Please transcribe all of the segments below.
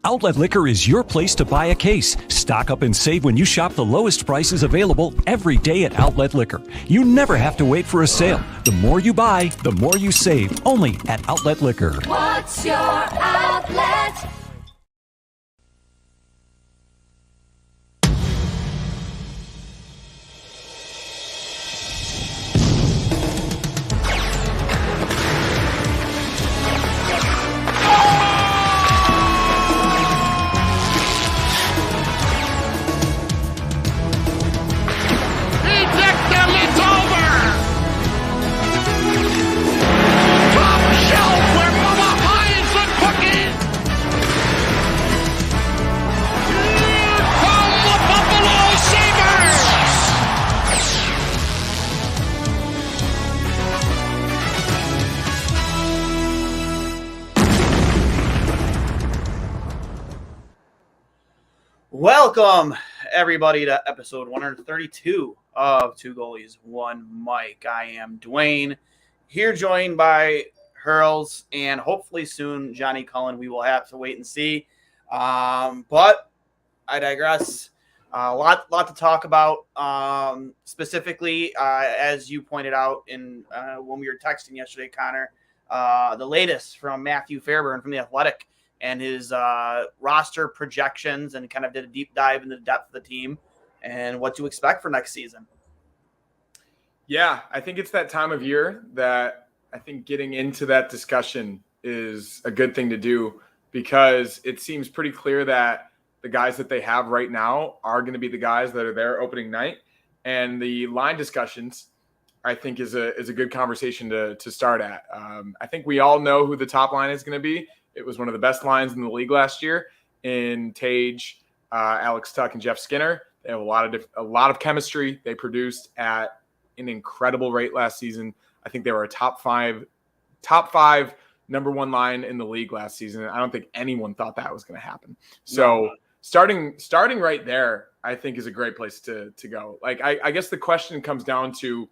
Outlet Liquor is your place to buy a case. Stock up and save when you shop the lowest prices available every day at Outlet Liquor. You never have to wait for a sale. The more you buy, the more you save. Only at Outlet Liquor. What's your outlet? Welcome, everybody, to episode 132 of Two Goalies, One Mic. I am Duane, here joined by Hurls, and hopefully soon Johnny Cullen. We will have to wait and see. But I digress. A lot to talk about. Specifically, as you pointed out in when we were texting yesterday, Connor, the latest from Matthew Fairburn from The Athletic, and his roster projections, and kind of did a deep dive into the depth of the team and what to expect for next season. Yeah, I think it's that time of year that I think getting into that discussion is a good thing to do, because it seems pretty clear that the guys that they have right now are going to be the guys that are there opening night. And the line discussions, I think, is a good conversation to start at. I think we all know who the top line is going to be. It was one of the best lines in the league last year in Tage, Alex Tuch, and Jeff Skinner. They have a lot of chemistry. They produced at an incredible rate last season. I think they were a top five number one line in the league last season. I don't think anyone thought that was going to happen. So starting right there, I think, is a great place to go. Like, I guess the question comes down to,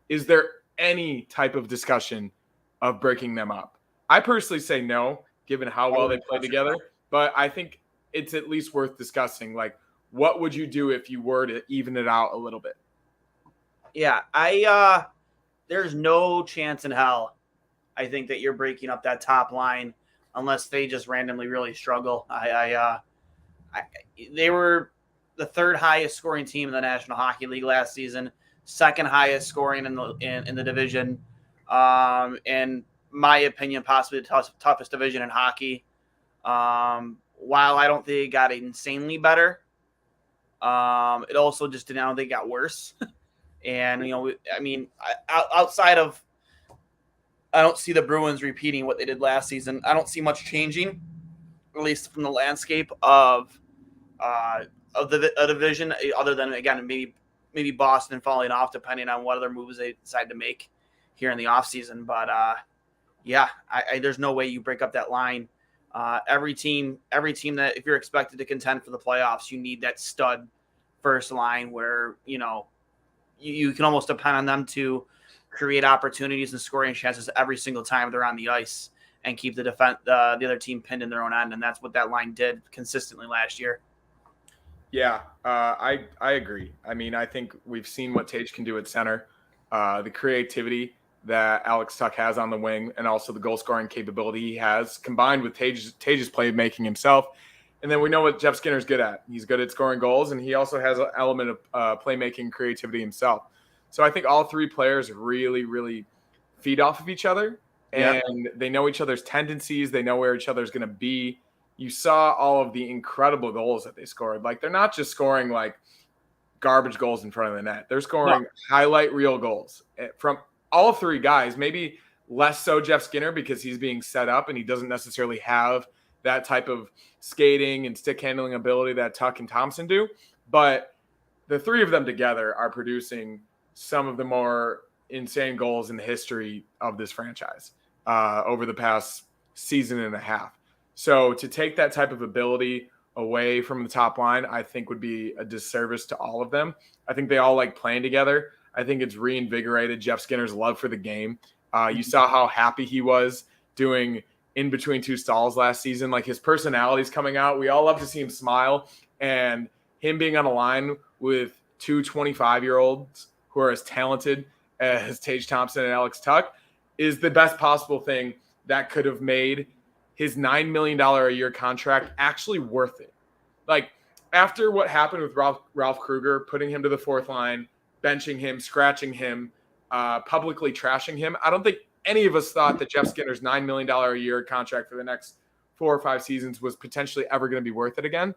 is there any type of discussion of breaking them up? I personally say no, given how well they play together. But I think it's at least worth discussing. Like, what would you do if you were to even it out a little bit? Yeah, there's no chance in hell, I think, that you're breaking up that top line unless they just randomly really struggle. They were the third highest scoring team in the National Hockey League last season, second highest scoring in the division. In my opinion, possibly the toughest division in hockey. While I don't think it got insanely better, it also just didn't. I don't think it got worse. And outside of, I don't see the Bruins repeating what they did last season. I don't see much changing, at least from the landscape of the division, other than, again, maybe Boston falling off, depending on what other moves they decide to make here in the offseason. But yeah, there's no way you break up that line. Every team that, if you're expected to contend for the playoffs, you need that stud first line where, you can almost depend on them to create opportunities and scoring chances every single time they're on the ice and keep the other team pinned in their own end. And that's what that line did consistently last year. Yeah, I agree. I mean, I think we've seen what Tage can do at center, the creativity that Alex Tuch has on the wing, and also the goal-scoring capability he has, combined with Tage's playmaking himself. And then we know what Jeff Skinner's good at. He's good at scoring goals, and he also has an element of playmaking creativity himself. So I think all three players really, really feed off of each other, and they know each other's tendencies. They know where each other's going to be. You saw all of the incredible goals that they scored. Like, they're not just scoring, like, garbage goals in front of the net. They're scoring highlight reel goals from all three guys, maybe less so Jeff Skinner because he's being set up and he doesn't necessarily have that type of skating and stick handling ability that Tuch and Thompson do. But the three of them together are producing some of the more insane goals in the history of this franchise over the past season and a half. So to take that type of ability away from the top line, I think would be a disservice to all of them. I think they all like playing together. I think it's reinvigorated Jeff Skinner's love for the game. You saw how happy he was doing in between two stalls last season. Like his personality's coming out. We all love to see him smile, and him being on a line with two 25-year-olds who are as talented as Tage Thompson and Alex Tuch is the best possible thing that could have made his $9 million a year contract actually worth it. Like after what happened with Ralph Kruger, putting him to the fourth line, benching him, scratching him, publicly trashing him, I don't think any of us thought that Jeff Skinner's $9 million a year contract for the next 4 or 5 seasons was potentially ever going to be worth it again.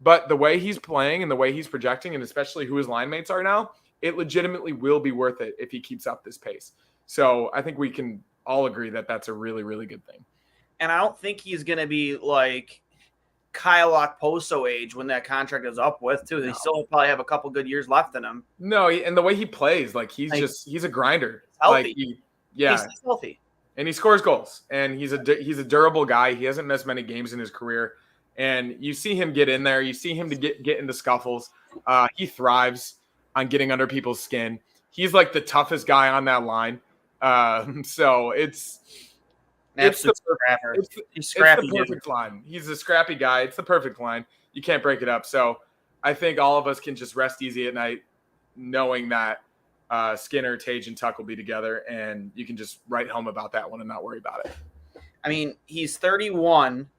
But the way he's playing and the way he's projecting, and especially who his line mates are now, it legitimately will be worth it if he keeps up this pace. So I think we can all agree that that's a really, really good thing. And I don't think he's going to be like Kyle Okposo age when that contract is up with, too. No. He still probably have a couple good years left in him. No, and the way he plays, like he's a grinder. Healthy. Like he's healthy. And he scores goals. And he's a durable guy. He hasn't missed many games in his career. And you see him get in there. You see him to get into scuffles. He thrives on getting under people's skin. He's like the toughest guy on that line. So it's the perfect line. He's a scrappy guy. It's the perfect line. You can't break it up. So I think all of us can just rest easy at night knowing that Skinner, Tage, and Tuch will be together, and you can just write home about that one and not worry about it. I mean, he's 31.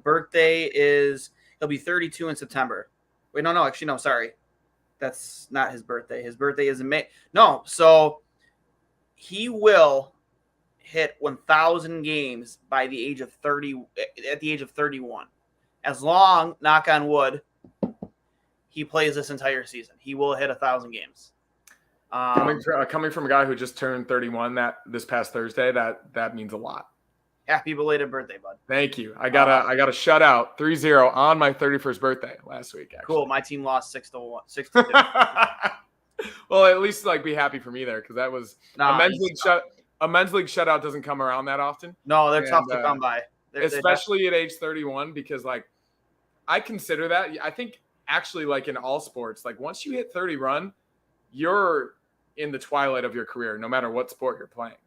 Birthday he'll be 32 in September. Wait, no, sorry. That's not his birthday. His birthday is in May. No, so he will hit 1,000 games by the age of 30, at the age of 31. As long, knock on wood, he plays this entire season. He will hit 1,000 games. Coming from a guy who just turned 31 this past Thursday, that means a lot. Happy belated birthday, bud. Thank you. I got a shutout 3-0 on my 31st birthday last week. Actually. Cool. My team lost 6-2. Well, at least be happy for me there, because that was a men's league shutout doesn't come around that often. No, they're tough to come by, especially at age 31, because I consider that. I think actually in all sports, once you hit 30 run, you're in the twilight of your career, no matter what sport you're playing.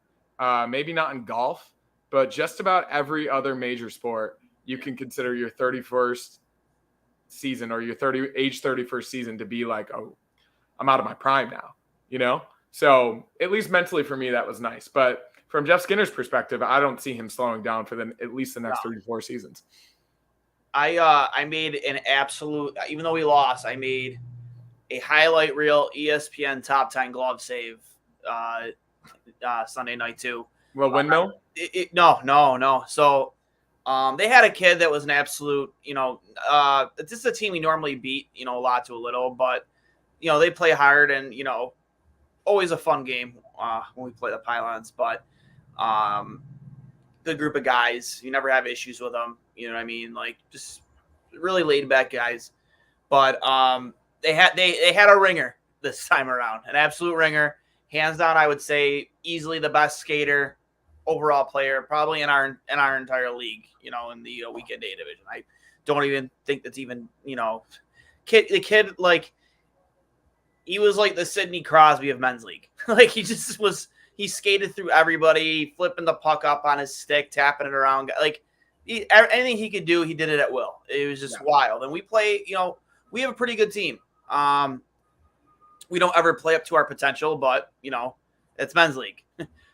Maybe not in golf, but just about every other major sport, you can consider your 31st season or your age 31st season to be oh, I'm out of my prime now, So at least mentally for me, that was nice. But from Jeff Skinner's perspective, I don't see him slowing down for at least the next 34 seasons. I made an absolute, even though we lost, I made a highlight reel ESPN top 10 glove save Sunday night too. Well, windmill? No. So they had a kid that was an absolute, this is a team we normally beat, a lot to a little, but, they play hard and, always a fun game when we play the Pylons, but good group of guys. You never have issues with them. You know what I mean? Just really laid back guys. But they had a ringer this time around, an absolute ringer. Hands down, I would say easily the best skater, overall player, probably in our entire league, in the weekend day division. I don't even think that's even, the kid, he was like the Sidney Crosby of men's league. He skated through everybody, flipping the puck up on his stick, tapping it around. Anything he could do, he did it at will. It was just wild. And we play, we have a pretty good team. We don't ever play up to our potential, but, it's men's league.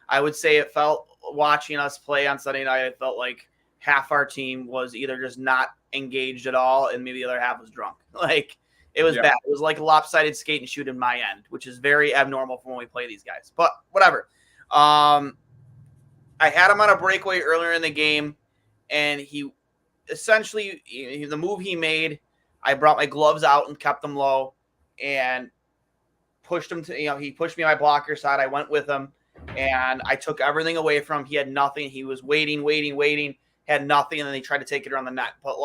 I would say it felt, watching us play on Sunday night, it felt like half our team was either just not engaged at all and maybe the other half was drunk. It was bad. It was like a lopsided skate and shoot in my end, which is very abnormal for when we play these guys. But whatever. I had him on a breakaway earlier in the game, and he essentially, the move he made, I brought my gloves out and kept them low and pushed him to, he pushed me on my blocker side. I went with him, and I took everything away from him. He had nothing. He was waiting, had nothing, and then he tried to take it around the net. But,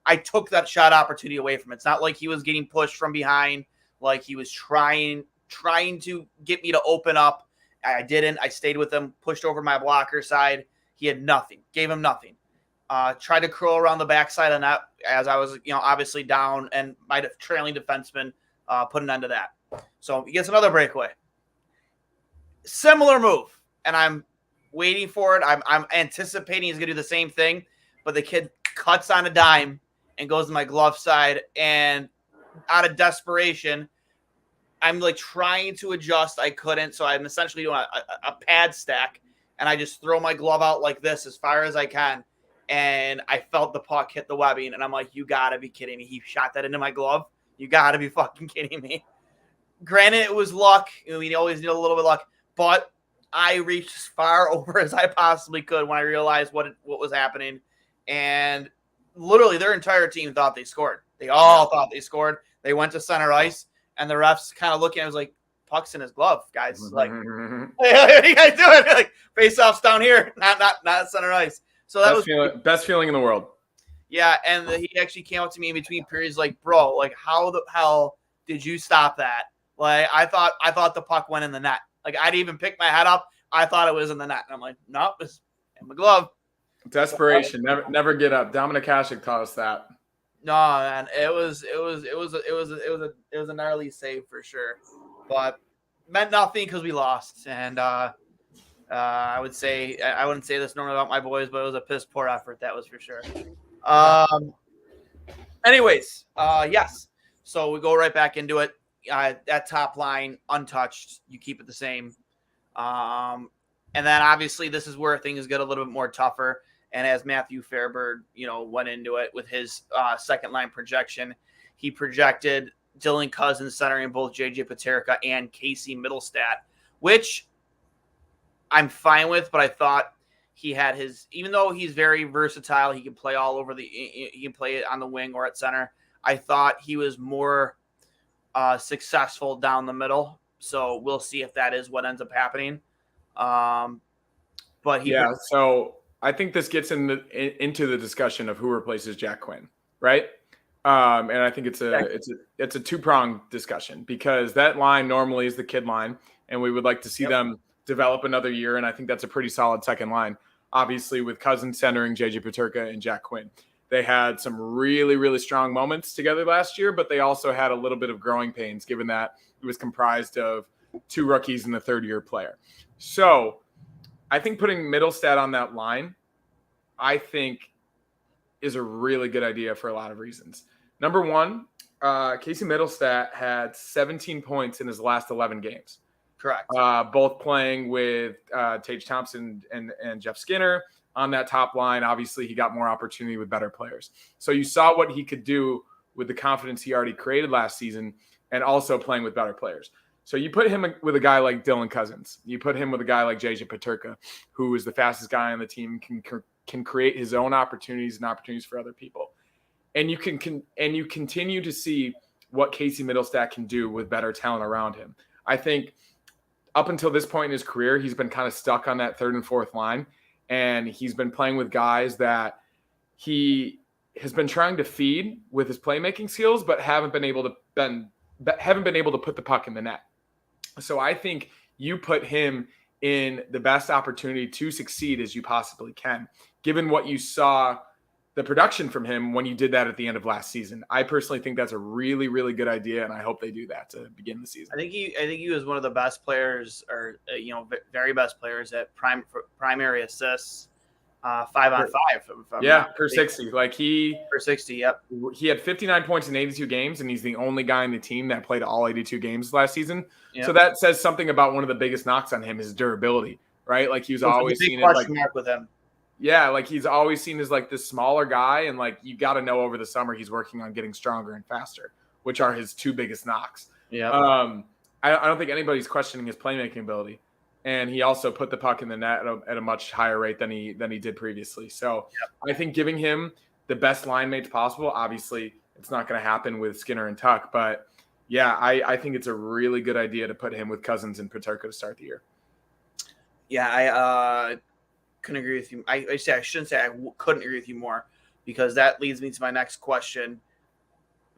I took that shot opportunity away from him. It's not like he was getting pushed from behind, he was trying to get me to open up. I didn't. I stayed with him, pushed over my blocker side. He had nothing. Gave him nothing. Tried to curl around the backside of the net as I was, obviously down, and my trailing defenseman put an end to that. So he gets another breakaway. Similar move, and I'm waiting for it. I'm anticipating he's gonna do the same thing, but the kid cuts on a dime and goes to my glove side, and out of desperation, I'm like trying to adjust. I couldn't, so I'm essentially doing a pad stack, and I just throw my glove out like this as far as I can, and I felt the puck hit the webbing, and I'm like, you gotta be kidding me. He shot that into my glove. You gotta be fucking kidding me. Granted, it was luck. We always need a little bit of luck, but I reached as far over as I possibly could when I realized what was happening, and literally their entire team thought they scored. They all thought they scored. They went to center ice, and the refs kind of looking at it was like, puck's in his glove, guys. Like, hey, what are you guys doing? Like, face-off's down here, not center ice. So that was best feeling in the world. Yeah, and he actually came up to me in between periods like, bro, like, how the hell did you stop that? Like, I thought the puck went in the net. Like, I didn't even pick my head up. I thought it was in the net. And I'm like, nope, it's in my glove. Desperation, never get up. Dominic Hasek taught us that. No, man, it was a gnarly save for sure, but meant nothing because we lost. And I wouldn't say this normally about my boys, but it was a piss poor effort. That was for sure. Anyways, yes. So we go right back into it. That top line untouched. You keep it the same. And then obviously this is where things get a little bit more tougher. And as Matthew Fairburn, went into it with his second line projection, he projected Dylan Cousins centering both JJ Peterka and Casey Middlestat, which I'm fine with, but I thought he had even though he's very versatile, he can play all over he can play it on the wing or at center. I thought he was more successful down the middle. So we'll see if that is what ends up happening. So I think this gets into the discussion of who replaces Jack Quinn, right? And I think it's a two-pronged discussion because that line normally is the kid line, and we would like to see them develop another year, and I think that's a pretty solid second line. Obviously, with Cousins centering JJ Peterka and Jack Quinn. They had some really, really strong moments together last year, but they also had a little bit of growing pains given that it was comprised of two rookies and a third-year player. So I think putting Middlestat on that line, I think, is a really good idea for a lot of reasons. Number one, Casey Middlestat had 17 points in his last 11 games. Correct. Both playing with Tage Thompson and Jeff Skinner on that top line. Obviously, he got more opportunity with better players. So you saw what he could do with the confidence he already created last season and also playing with better players. So you put him with a guy like Dylan Cousins. You put him with a guy like JJ Peterka, who is the fastest guy on the team, can create his own opportunities and opportunities for other people. And you continue to see what Casey Middlestat can do with better talent around him. I think up until this point in his career, he's been kind of stuck on that third and fourth line. And he's been playing with guys that he has been trying to feed with his playmaking skills, but haven't been able to put the puck in the net. So I think you put him in the best opportunity to succeed as you possibly can, given what you saw the production from him when you did that at the end of last season. I personally think that's a really, really good idea, and I hope they do that to begin the season. I think he was one of the best players, or very best players at primary assists, 5-on-5. Per 60. Per 60. Yep. He had 59 points in 82 games, and he's the only guy in the team that played all 82 games last season. Yep. So that says something about one of the biggest knocks on him is durability, right? Like he was always seen as mark with him. Yeah, like he's always seen as like this smaller guy, and like you got to know over the summer he's working on getting stronger and faster, which are his two biggest knocks. Yeah. I don't think anybody's questioning his playmaking ability, and he also put the puck in the net at a much higher rate than he did previously. So I think giving him the best line mates possible. Obviously, it's not going to happen with Skinner and Tuck, but yeah, I think it's a really good idea to put him with Cousins and Peterka to start the year. Yeah, I couldn't agree with you. I shouldn't say I couldn't agree with you more, because that leads me to my next question.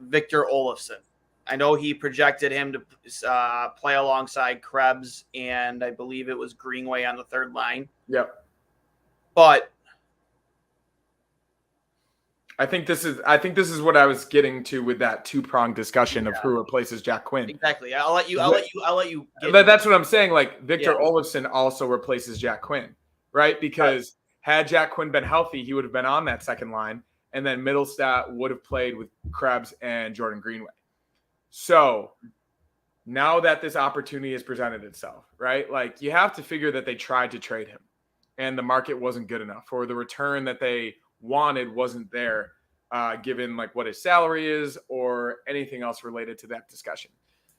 Victor Olofsson. I know he projected him to play alongside Krebs, and I believe it was Greenway on the third line. Yep. But I think this is what I was getting to with that two-pronged discussion of who replaces Jack Quinn. Exactly. I'll let you. That's what I'm saying. Like Victor Olofsson also replaces Jack Quinn, right? Because had Jack Quinn been healthy, he would have been on that second line, and then Middlestat would have played with Krebs and Jordan Greenway. So now that this opportunity has presented itself, right? Like, you have to figure that they tried to trade him and the market wasn't good enough, or the return that they wanted wasn't there, given like what his salary is or anything else related to that discussion.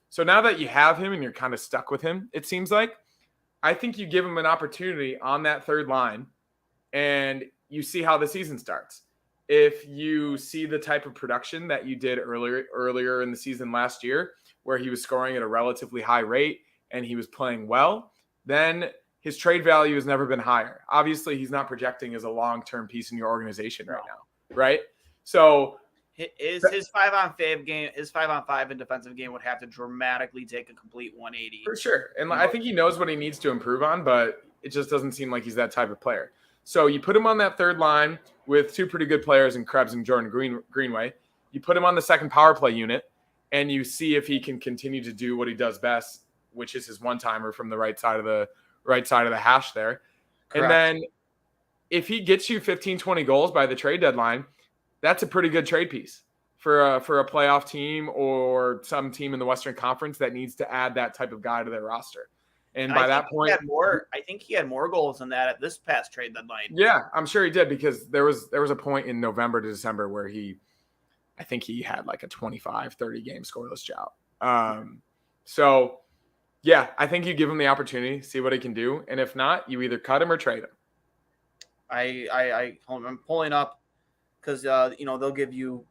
So now that you have him and you're kind of stuck with him, it seems like, I think you give him an opportunity on that third line and you see how the season starts. If you see the type of production that you did earlier in the season last year, where he was scoring at a relatively high rate and he was playing well, then his trade value has never been higher. Obviously, he's not projecting as a long-term piece in your organization right now, right? So his 5-on-5 game, his 5-on-5 and defensive game would have to dramatically take a complete 180. For sure. And I think he knows what he needs to improve on, but it just doesn't seem like he's that type of player. So you put him on that third line with two pretty good players in Krebs and Jordan Greenway. You put him on the second power play unit, and you see if he can continue to do what he does best, which is his one-timer from the right side of the hash there. Correct. And then if he gets you 15, 20 goals by the trade deadline, that's a pretty good trade piece for a playoff team or some team in the Western Conference that needs to add that type of guy to their roster. And by that point, I think he had more goals than that at this past trade deadline. Yeah, I'm sure he did, because there was a point in November to December where I think he had like a 25, 30 game scoreless drought. So yeah, I think you give him the opportunity, see what he can do. And if not, you either cut him or trade him. I'm pulling up because, they'll give you,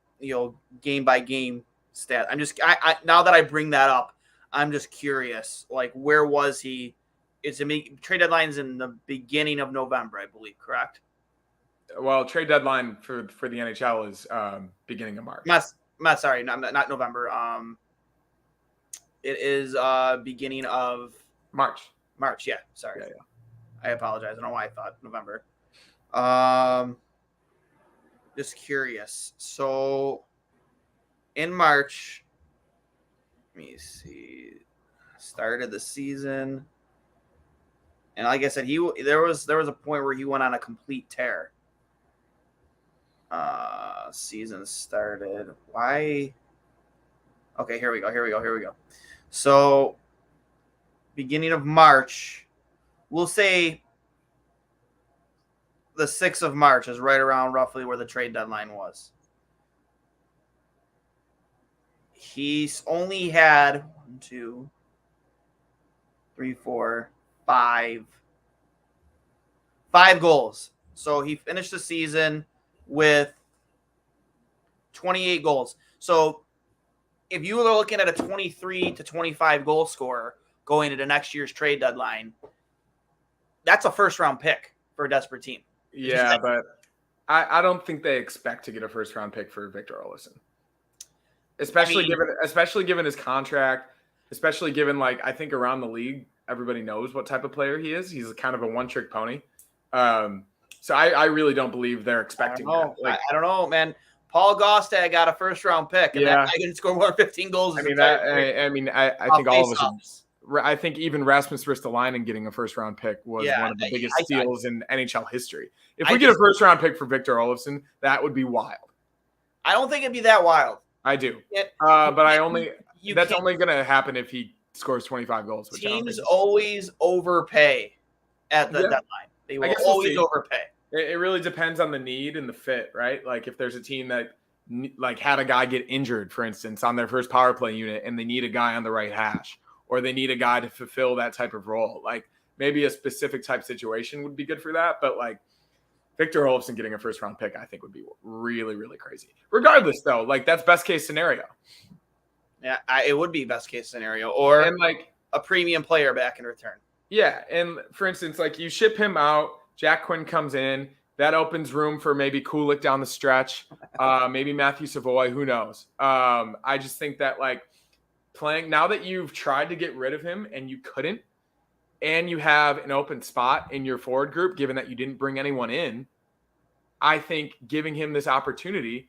game by game stat. Now that I bring that up, I'm just curious, like, where was he? Trade deadline's in the beginning of November, I believe, correct? Well, trade deadline for the NHL is beginning of March. Sorry, not November. It is beginning of March. March, yeah. Sorry. Yeah. I apologize. I don't know why I thought November. Just curious. So in March, let me see. Started the season, and like I said, there was a point where he went on a complete tear. Season started. Why? Okay, here we go. So, beginning of March, we'll say the 6th of March is right around roughly where the trade deadline was. He's only had 1, 2, 3, 4, 5 goals. So he finished the season with 28 goals. So if you were looking at a 23 to 25 goal scorer going into next year's trade deadline, that's a first-round pick for a desperate team. Yeah, but I don't think they expect to get a first-round pick for Victor Olofsson. Especially given his contract, especially given, like, I think around the league, everybody knows what type of player he is. He's kind of a one-trick pony. So I really don't believe they're expecting that. Like, I don't know, man. Paul Gaustad got a first-round pick, and that guy can score more than 15 goals. I think all of us. I think even Rasmus Ristolainen getting a first-round pick was one of the biggest steals in NHL history. If we get a first-round pick for Victor Olofsson, that would be wild. I don't think it'd be that wild. I do, but that's only going to happen if he scores 25 goals. Which teams always overpay at the deadline. They will always overpay. It really depends on the need and the fit, right? Like if there's a team that like had a guy get injured, for instance, on their first power play unit, and they need a guy on the right hash, or they need a guy to fulfill that type of role, like maybe a specific type situation would be good for that. But like Victor Olofsson getting a first round pick, I think would be really, really crazy. Regardless, though, like that's best case scenario. Yeah, it would be best case scenario, or like a premium player back in return. Yeah, and for instance, like you ship him out, Jack Quinn comes in, that opens room for maybe Kulik down the stretch, maybe Matthew Savoy, who knows? I just think that like playing now that you've tried to get rid of him and you couldn't, and you have an open spot in your forward group, given that you didn't bring anyone in, I think giving him this opportunity,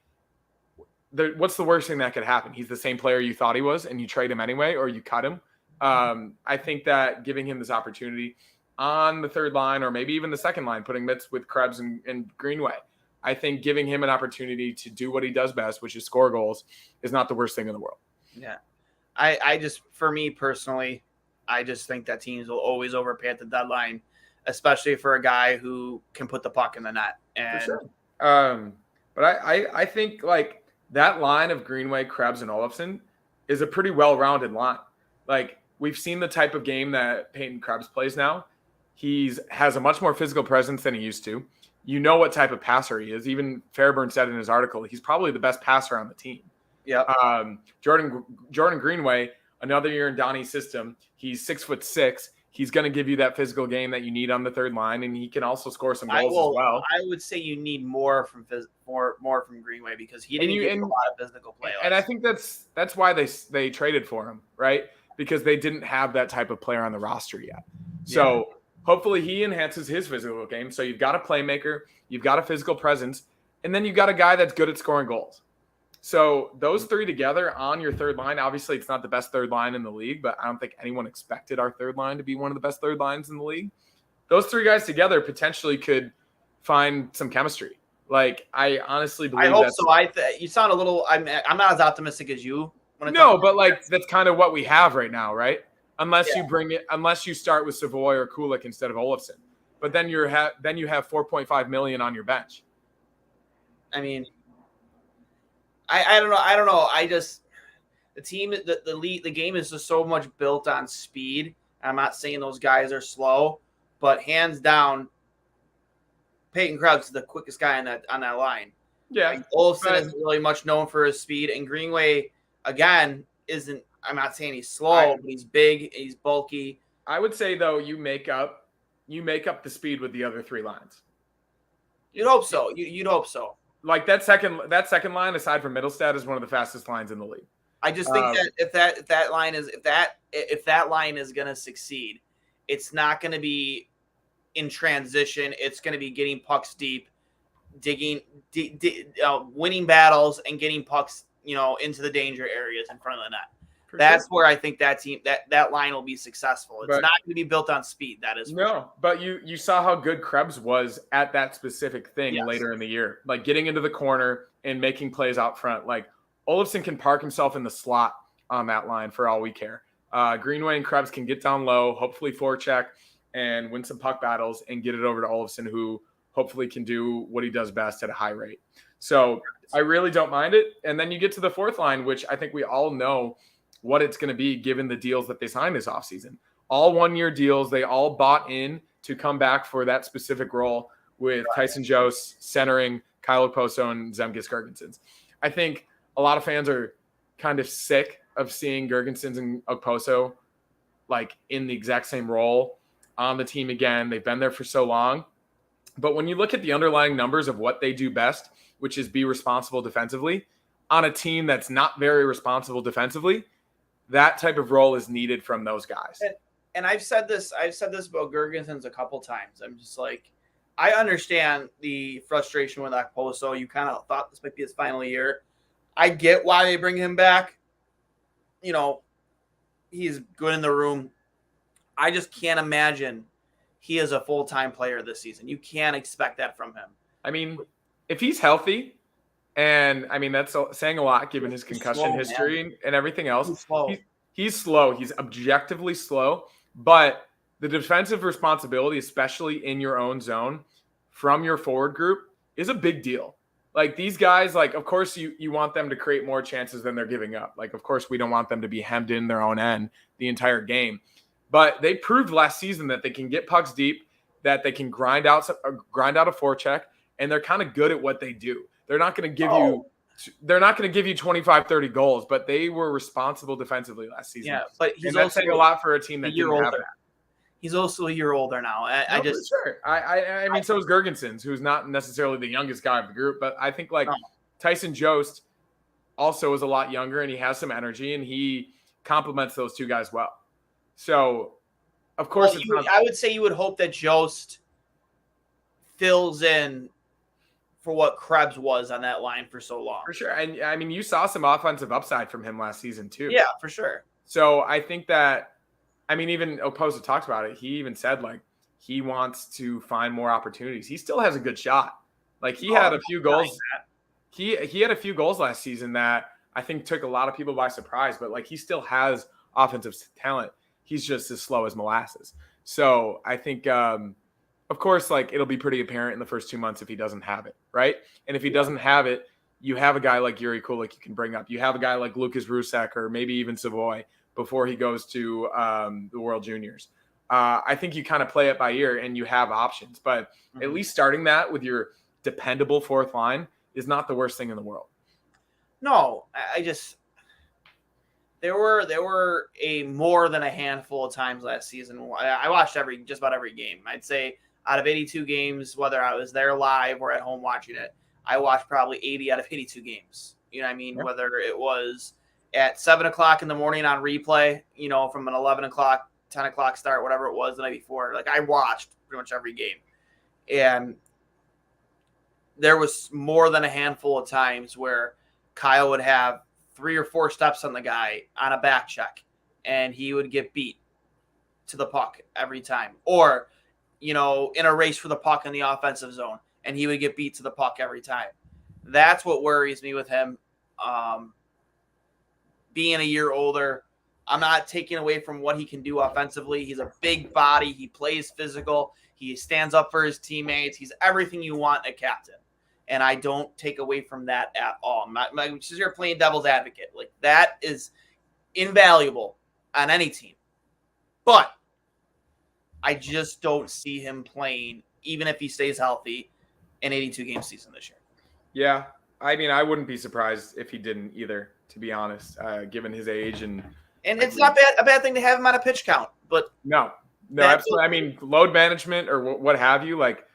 what's the worst thing that could happen? He's the same player you thought he was, and you trade him anyway, or you cut him. I think that giving him this opportunity on the third line or maybe even the second line, putting Mitts with Krebs and Greenway. I think giving him an opportunity to do what he does best, which is score goals, is not the worst thing in the world. Yeah. I just, for me personally, I just think that teams will always overpay at the deadline, especially for a guy who can put the puck in the net. And for sure. But I think like that line of Greenway, Krebs, and Olofsson is a pretty well-rounded line. Like we've seen the type of game that Peyton Krebs plays now. He has a much more physical presence than he used to. You know what type of passer he is. Even Fairburn said in his article, he's probably the best passer on the team. Yeah. Jordan Greenway, another year in Donnie's system. He's 6'6". He's going to give you that physical game that you need on the third line, and he can also score some goals as well. I would say you need more from Greenway because he didn't get a lot of physical play. And I think that's why they traded for him, right? Because they didn't have that type of player on the roster yet. So hopefully he enhances his physical game. So you've got a playmaker, you've got a physical presence, and then you've got a guy that's good at scoring goals. So those three together on your third line, obviously it's not the best third line in the league, but I don't think anyone expected our third line to be one of the best third lines in the league. Those three guys together potentially could find some chemistry. Like I honestly believe. I hope so. You sound a little. I'm not as optimistic as you. No, but like that's kind of what we have right now, right? Unless you start with Savoy or Kulik instead of Olofsson, but then you have $4.5 million on your bench. I mean. I don't know. I just the team, the game is just so much built on speed. I'm not saying those guys are slow, but hands down, Peyton Krebs is the quickest guy on that line. Yeah, like, Olofsson isn't really much known for his speed, and Greenway again isn't. I'm not saying he's slow, but he's big, he's bulky. I would say though, you make up the speed with the other three lines. You'd hope so. You'd hope so. Like that second line, aside from Middlestad, is one of the fastest lines in the league. I just think that if that line is going to succeed, it's not going to be in transition. It's going to be getting pucks deep, winning battles, and getting pucks into the danger areas in front of the net. That's where I think that team that line will be successful. It's not going to be built on speed. That is but you saw how good Krebs was at that specific thing later in the year, like getting into the corner and making plays out front. Like Olofsson can park himself in the slot on that line for all we care. Greenway and Krebs can get down low, hopefully forecheck and win some puck battles and get it over to Olofsson, who hopefully can do what he does best at a high rate. So I really don't mind it. And then you get to the fourth line, which I think we all know what it's going to be given the deals that they signed this offseason. All one-year deals. They all bought in to come back for that specific role with Tyson Jost centering Kyle Okposo and Zemgus Girgensons. I think a lot of fans are kind of sick of seeing Girgensons and Okposo like in the exact same role on the team again. They've been there for so long. But when you look at the underlying numbers of what they do best, which is be responsible defensively, on a team that's not very responsible defensively, that type of role is needed from those guys. And I've said this about Girgensons a couple times. I'm just like, I understand the frustration with Okposo. You kind of thought this might be his final year. I get why they bring him back. He's good in the room. I just can't imagine he is a full-time player this season. You can't expect that from him. I mean, if he's healthy, and I mean, that's saying a lot given his concussion history and everything else. He's slow. He's objectively slow, but the defensive responsibility, especially in your own zone from your forward group, is a big deal. Like these guys, like, of course you want them to create more chances than they're giving up. Like, of course we don't want them to be hemmed in their own end the entire game, but they proved last season that they can get pucks deep, that they can grind out a forecheck, and they're kind of good at what they do. They're not going to give you 25, 30 goals, but they were responsible defensively last season. Yeah, but he's also saying a lot for a team that didn't have that. He's also a year older now. I mean, so is Girgensons, who's not necessarily the youngest guy of the group, but I think Tyson Jost also is a lot younger and he has some energy and he complements those two guys well. So, of course, I would say you would hope that Jost fills in for what Krebs was on that line for so long. For sure. And I mean, you saw some offensive upside from him last season too. Yeah, for sure. So I think that, I mean, even Okposo talked about it. He even said, like, he wants to find more opportunities. He still has a good shot. Like he had a few goals. He had a few goals last season that I think took a lot of people by surprise, but like he still has offensive talent. He's just as slow as molasses. So I think, of course, like it'll be pretty apparent in the first 2 months if he doesn't have it, right? And if he doesn't have it, you have a guy like Yuri Kulik you can bring up. You have a guy like Lucas Rusek or maybe even Savoy before he goes to the World Juniors. I think you kind of play it by ear and you have options, but at least starting that with your dependable fourth line is not the worst thing in the world. No, I just there were a more than a handful of times last season. I watched just about every game. I'd say out of 82 games, whether I was there live or at home watching it, I watched probably 80 out of 82 games. You know what I mean? Yep. Whether it was at 7 o'clock in the morning on replay, you know, from an 11 o'clock, 10 o'clock start, whatever it was the night before. Like I watched pretty much every game. And there was more than a handful of times where Kyle would have 3 or 4 steps on the guy on a back check and he would get beat to the puck every time. Or, you know, in a race for the puck in the offensive zone and he would get beat to the puck every time. That's what worries me with him. Being a year older, I'm not taking away from what he can do offensively. He's a big body. He plays physical. He stands up for his teammates. He's everything you want a captain. And I don't take away from that at all. I'm just here playing devil's advocate. Like that is invaluable on any team. But I just don't see him playing, even if he stays healthy, an 82-game season this year. Yeah. I mean, I wouldn't be surprised if he didn't either, to be honest, given his age. And it's not a bad thing to have him on a pitch count. But no, absolutely. I mean, load management or what have you, like,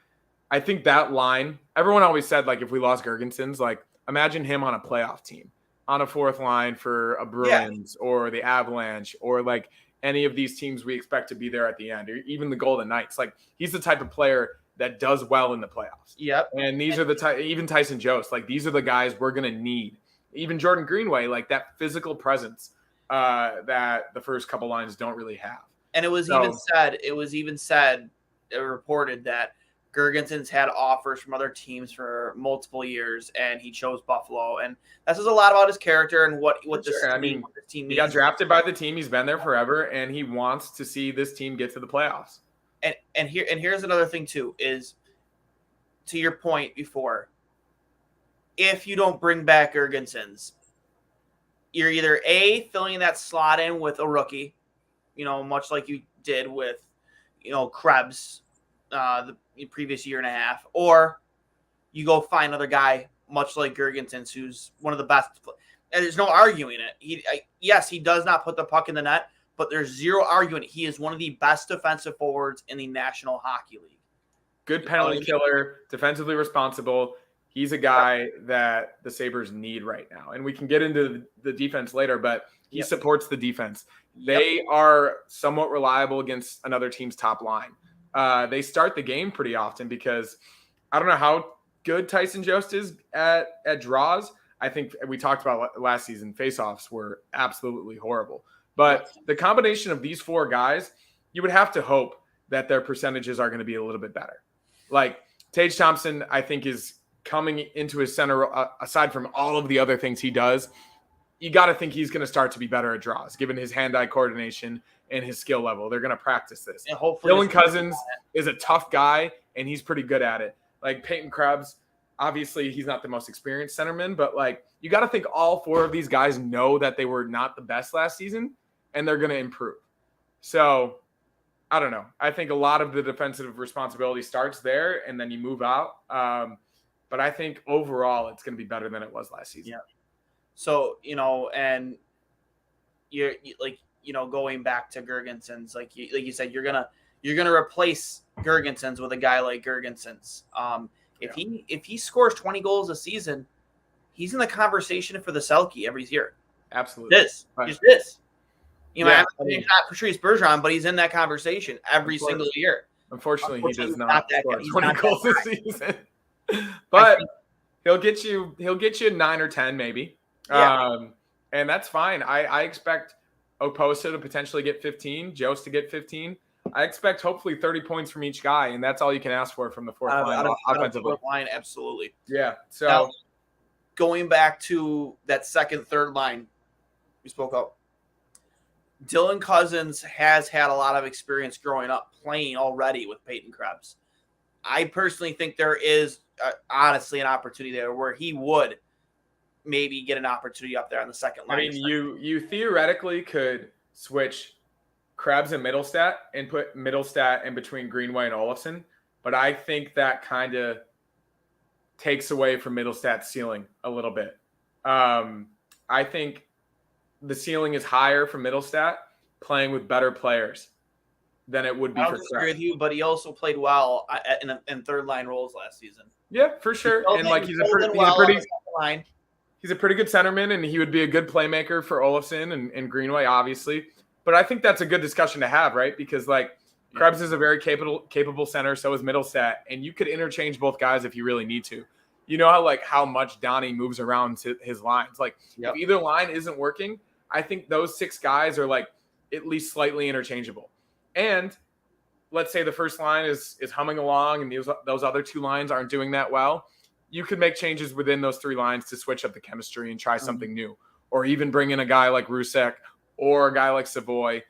I think that line, everyone always said, like, if we lost Girgensons, like, imagine him on a playoff team, on a fourth line for a Bruins or the Avalanche or, like, any of these teams we expect to be there at the end, or even the Golden Knights. Like, he's the type of player that does well in the playoffs. Yep. And these are even Tyson Jost, like, these are the guys we're going to need. Even Jordan Greenway, like, that physical presence that the first couple lines don't really have. And it was even said, reported that Girgensons had offers from other teams for multiple years, and he chose Buffalo. And that says a lot about his character and what this team he needs. got drafted by the team. He's been there forever, and he wants to see this team get to the playoffs. And here's another thing too, is to your point before, if you don't bring back Girgensons, you're either A, filling that slot in with a rookie, you know, much like you did with, you know, Krebs the previous year and a half, or you go find another guy much like Girgensons, who's one of the best. And there's no arguing it. Yes, he does not put the puck in the net, but there's zero arguing it. He is one of the best defensive forwards in the National Hockey League. Good penalty killer, defensively responsible. He's a guy that the Sabres need right now. And we can get into the defense later, but he supports the defense. They are somewhat reliable against another team's top line. They start the game pretty often because I don't know how good Tyson Jost is at draws. I think we talked about last season, faceoffs were absolutely horrible. But the combination of these 4 guys, you would have to hope that their percentages are going to be a little bit better. Like Tage Thompson, I think, is coming into his center, aside from all of the other things he does. You got to think he's going to start to be better at draws, given his hand-eye coordination and his skill level. They're going to practice this. And hopefully Dylan Cousins is a tough guy, and he's pretty good at it. Like Peyton Krebs, obviously he's not the most experienced centerman, but like you got to think all 4 of these guys know that they were not the best last season, and they're going to improve. So I don't know. I think a lot of the defensive responsibility starts there, and then you move out. But I think overall it's going to be better than it was last season. Yeah. So, you know, and you're like, you know, going back to Girgensons, like you said, you're gonna replace Girgensons with a guy like Girgensons. If he scores 20 goals a season, he's in the conversation for the Selke every year. Absolutely. Just this. You know, he's not Patrice Bergeron, but he's in that conversation every single year. Unfortunately, he does not score 20 goals a season. But he'll get you 9 or 10 maybe. Yeah. And that's fine. I expect Oposo to potentially get 15, Jost to get 15. I expect hopefully 30 points from each guy, and that's all you can ask for from the fourth line offensively. Line, absolutely. Yeah. So now, going back to that second, third line we spoke of, Dylan Cousins has had a lot of experience growing up playing already with Peyton Krebs. I personally think there is honestly an opportunity there where he would maybe get an opportunity up there on the second line. I mean, you theoretically could switch Krebs and Middlestat and put Middlestat in between Greenway and Olofsson, but I think that kind of takes away from Middlestat's ceiling a little bit. I think the ceiling is higher for Middlestat playing with better players than it would be for Krebs. I agree with you, but he also played well in third line roles last season. Yeah, for sure. And like he's a pretty good centerman, and he would be a good playmaker for Olofsson and Greenway, obviously. But I think that's a good discussion to have, right? Because like Krebs is a very capable center, so is Middlestat, and you could interchange both guys if you really need to. You know how much Donnie moves around to his lines. Like if either line isn't working, I think those 6 guys are like at least slightly interchangeable. And let's say the first line is humming along and those other 2 lines aren't doing that well. You could make changes within those 3 lines to switch up the chemistry and try something new, or even bring in a guy like Rusek or a guy like Savoy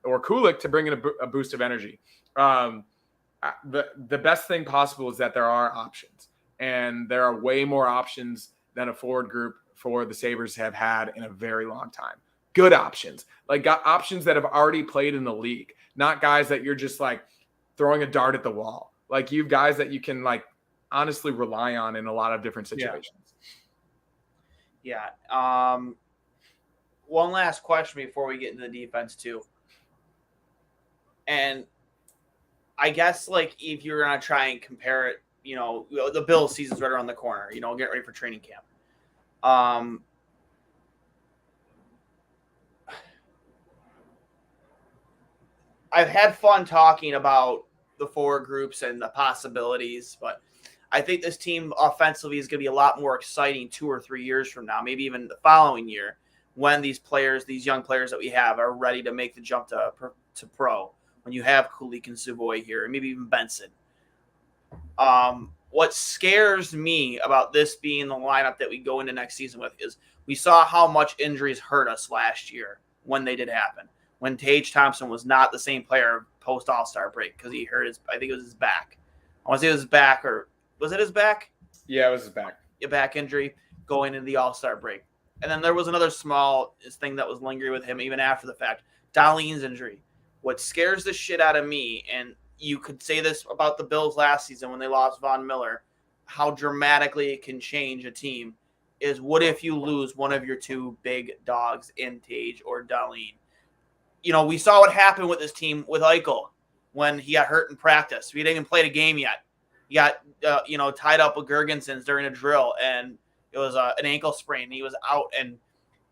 or Kulik to bring in a boost of energy. The best thing possible is that there are options, and there are way more options than a forward group for the Sabres have had in a very long time. Good options, like got options that have already played in the league, not guys that you're just like throwing a dart at the wall. Like you've guys that you can like honestly rely on in a lot of different situations. Yeah. One last question before we get into the defense too. And I guess like if you're going to try and compare it, the Bills season's right around the corner, get ready for training camp. I've had fun talking about the forward groups and the possibilities, but I think this team offensively is going to be a lot more exciting 2 or 3 years from now, maybe even the following year, when these young players that we have are ready to make the jump to pro, when you have Kulik and Savoy here, and maybe even Benson. What scares me about this being the lineup that we go into next season with is we saw how much injuries hurt us last year when they did happen. When Tage Thompson was not the same player post All-Star break because he hurt I think it was his back. I want to say it was his back, or was it his back? Yeah, it was his back. A back injury going into the All-Star break. And then there was another small thing that was lingering with him even after the fact. Darlene's injury. What scares the shit out of me, and you could say this about the Bills last season when they lost Von Miller, how dramatically it can change a team, is what if you lose one of your 2 big dogs in Tage or Darlene? We saw what happened with this team with Eichel when he got hurt in practice. He didn't even play the game yet. He got, tied up with Gergensons during a drill, and it was an ankle sprain. And he was out, and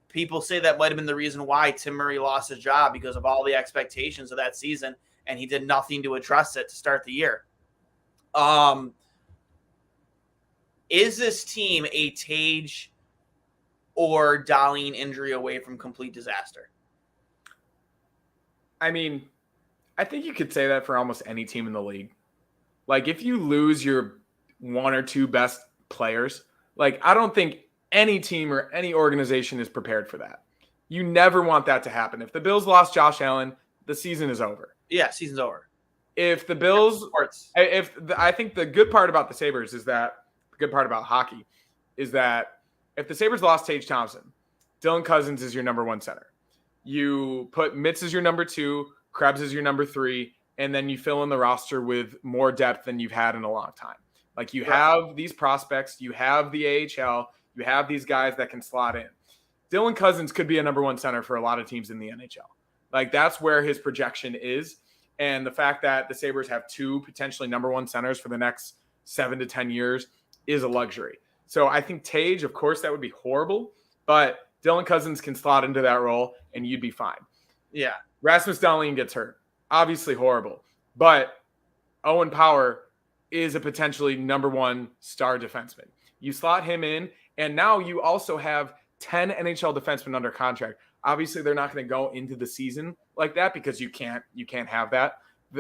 people say that might have been the reason why Tim Murray lost his job, because of all the expectations of that season, and he did nothing to address it to start the year. Is this team a Tage or Darlene injury away from complete disaster? I mean, I think you could say that for almost any team in the league. Like, if you lose your 1 or 2 best players, like, I don't think any team or any organization is prepared for that. You never want that to happen. If the Bills lost Josh Allen, the season is over. Yeah, season's over. If the Bills, I think the good part about the Sabres is that, the good part about hockey is that if the Sabres lost Tage Thompson, Dylan Cousins is your number 1 center. You put Mitz as your number 2, Krebs as your number 3, and then you fill in the roster with more depth than you've had in a long time. Like, you have these prospects, you have the AHL, you have these guys that can slot in. Dylan Cousins could be a number 1 center for a lot of teams in the NHL. Like, that's where his projection is. And the fact that the Sabres have 2 potentially number 1 centers for the next 7 to 10 years is a luxury. So I think Tage, of course, that would be horrible, but Dylan Cousins can slot into that role and you'd be fine. Yeah. Rasmus Dahlin gets hurt. Obviously horrible. But Owen Power is a potentially number 1 star defenseman. You slot him in, and now you also have 10 NHL defensemen under contract. Obviously, they're not going to go into the season like that because you can't have that.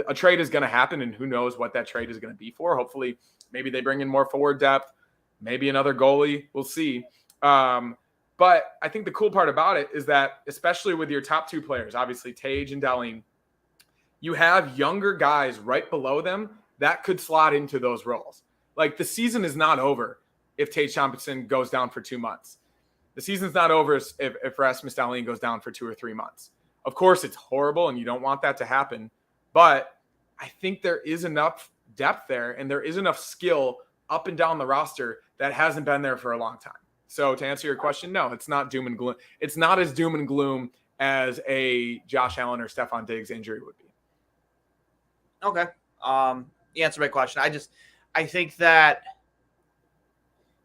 A trade is going to happen, and who knows what that trade is going to be for. Hopefully, maybe they bring in more forward depth, maybe another goalie. We'll see. But I think the cool part about it is that, especially with your top two players, obviously Tage and Dahlin, you have younger guys right below them that could slot into those roles. Like, the season is not over if Tage Thompson goes down for 2 months. The season's not over if Rasmus Dahlin goes down for 2 or 3 months. Of course, it's horrible, and you don't want that to happen. But I think there is enough depth there, and there is enough skill up and down the roster that hasn't been there for a long time. So to answer your question, no, it's not doom and gloom. It's not as doom and gloom as a Josh Allen or Stephon Diggs injury would be. Okay. You answered my question. I think that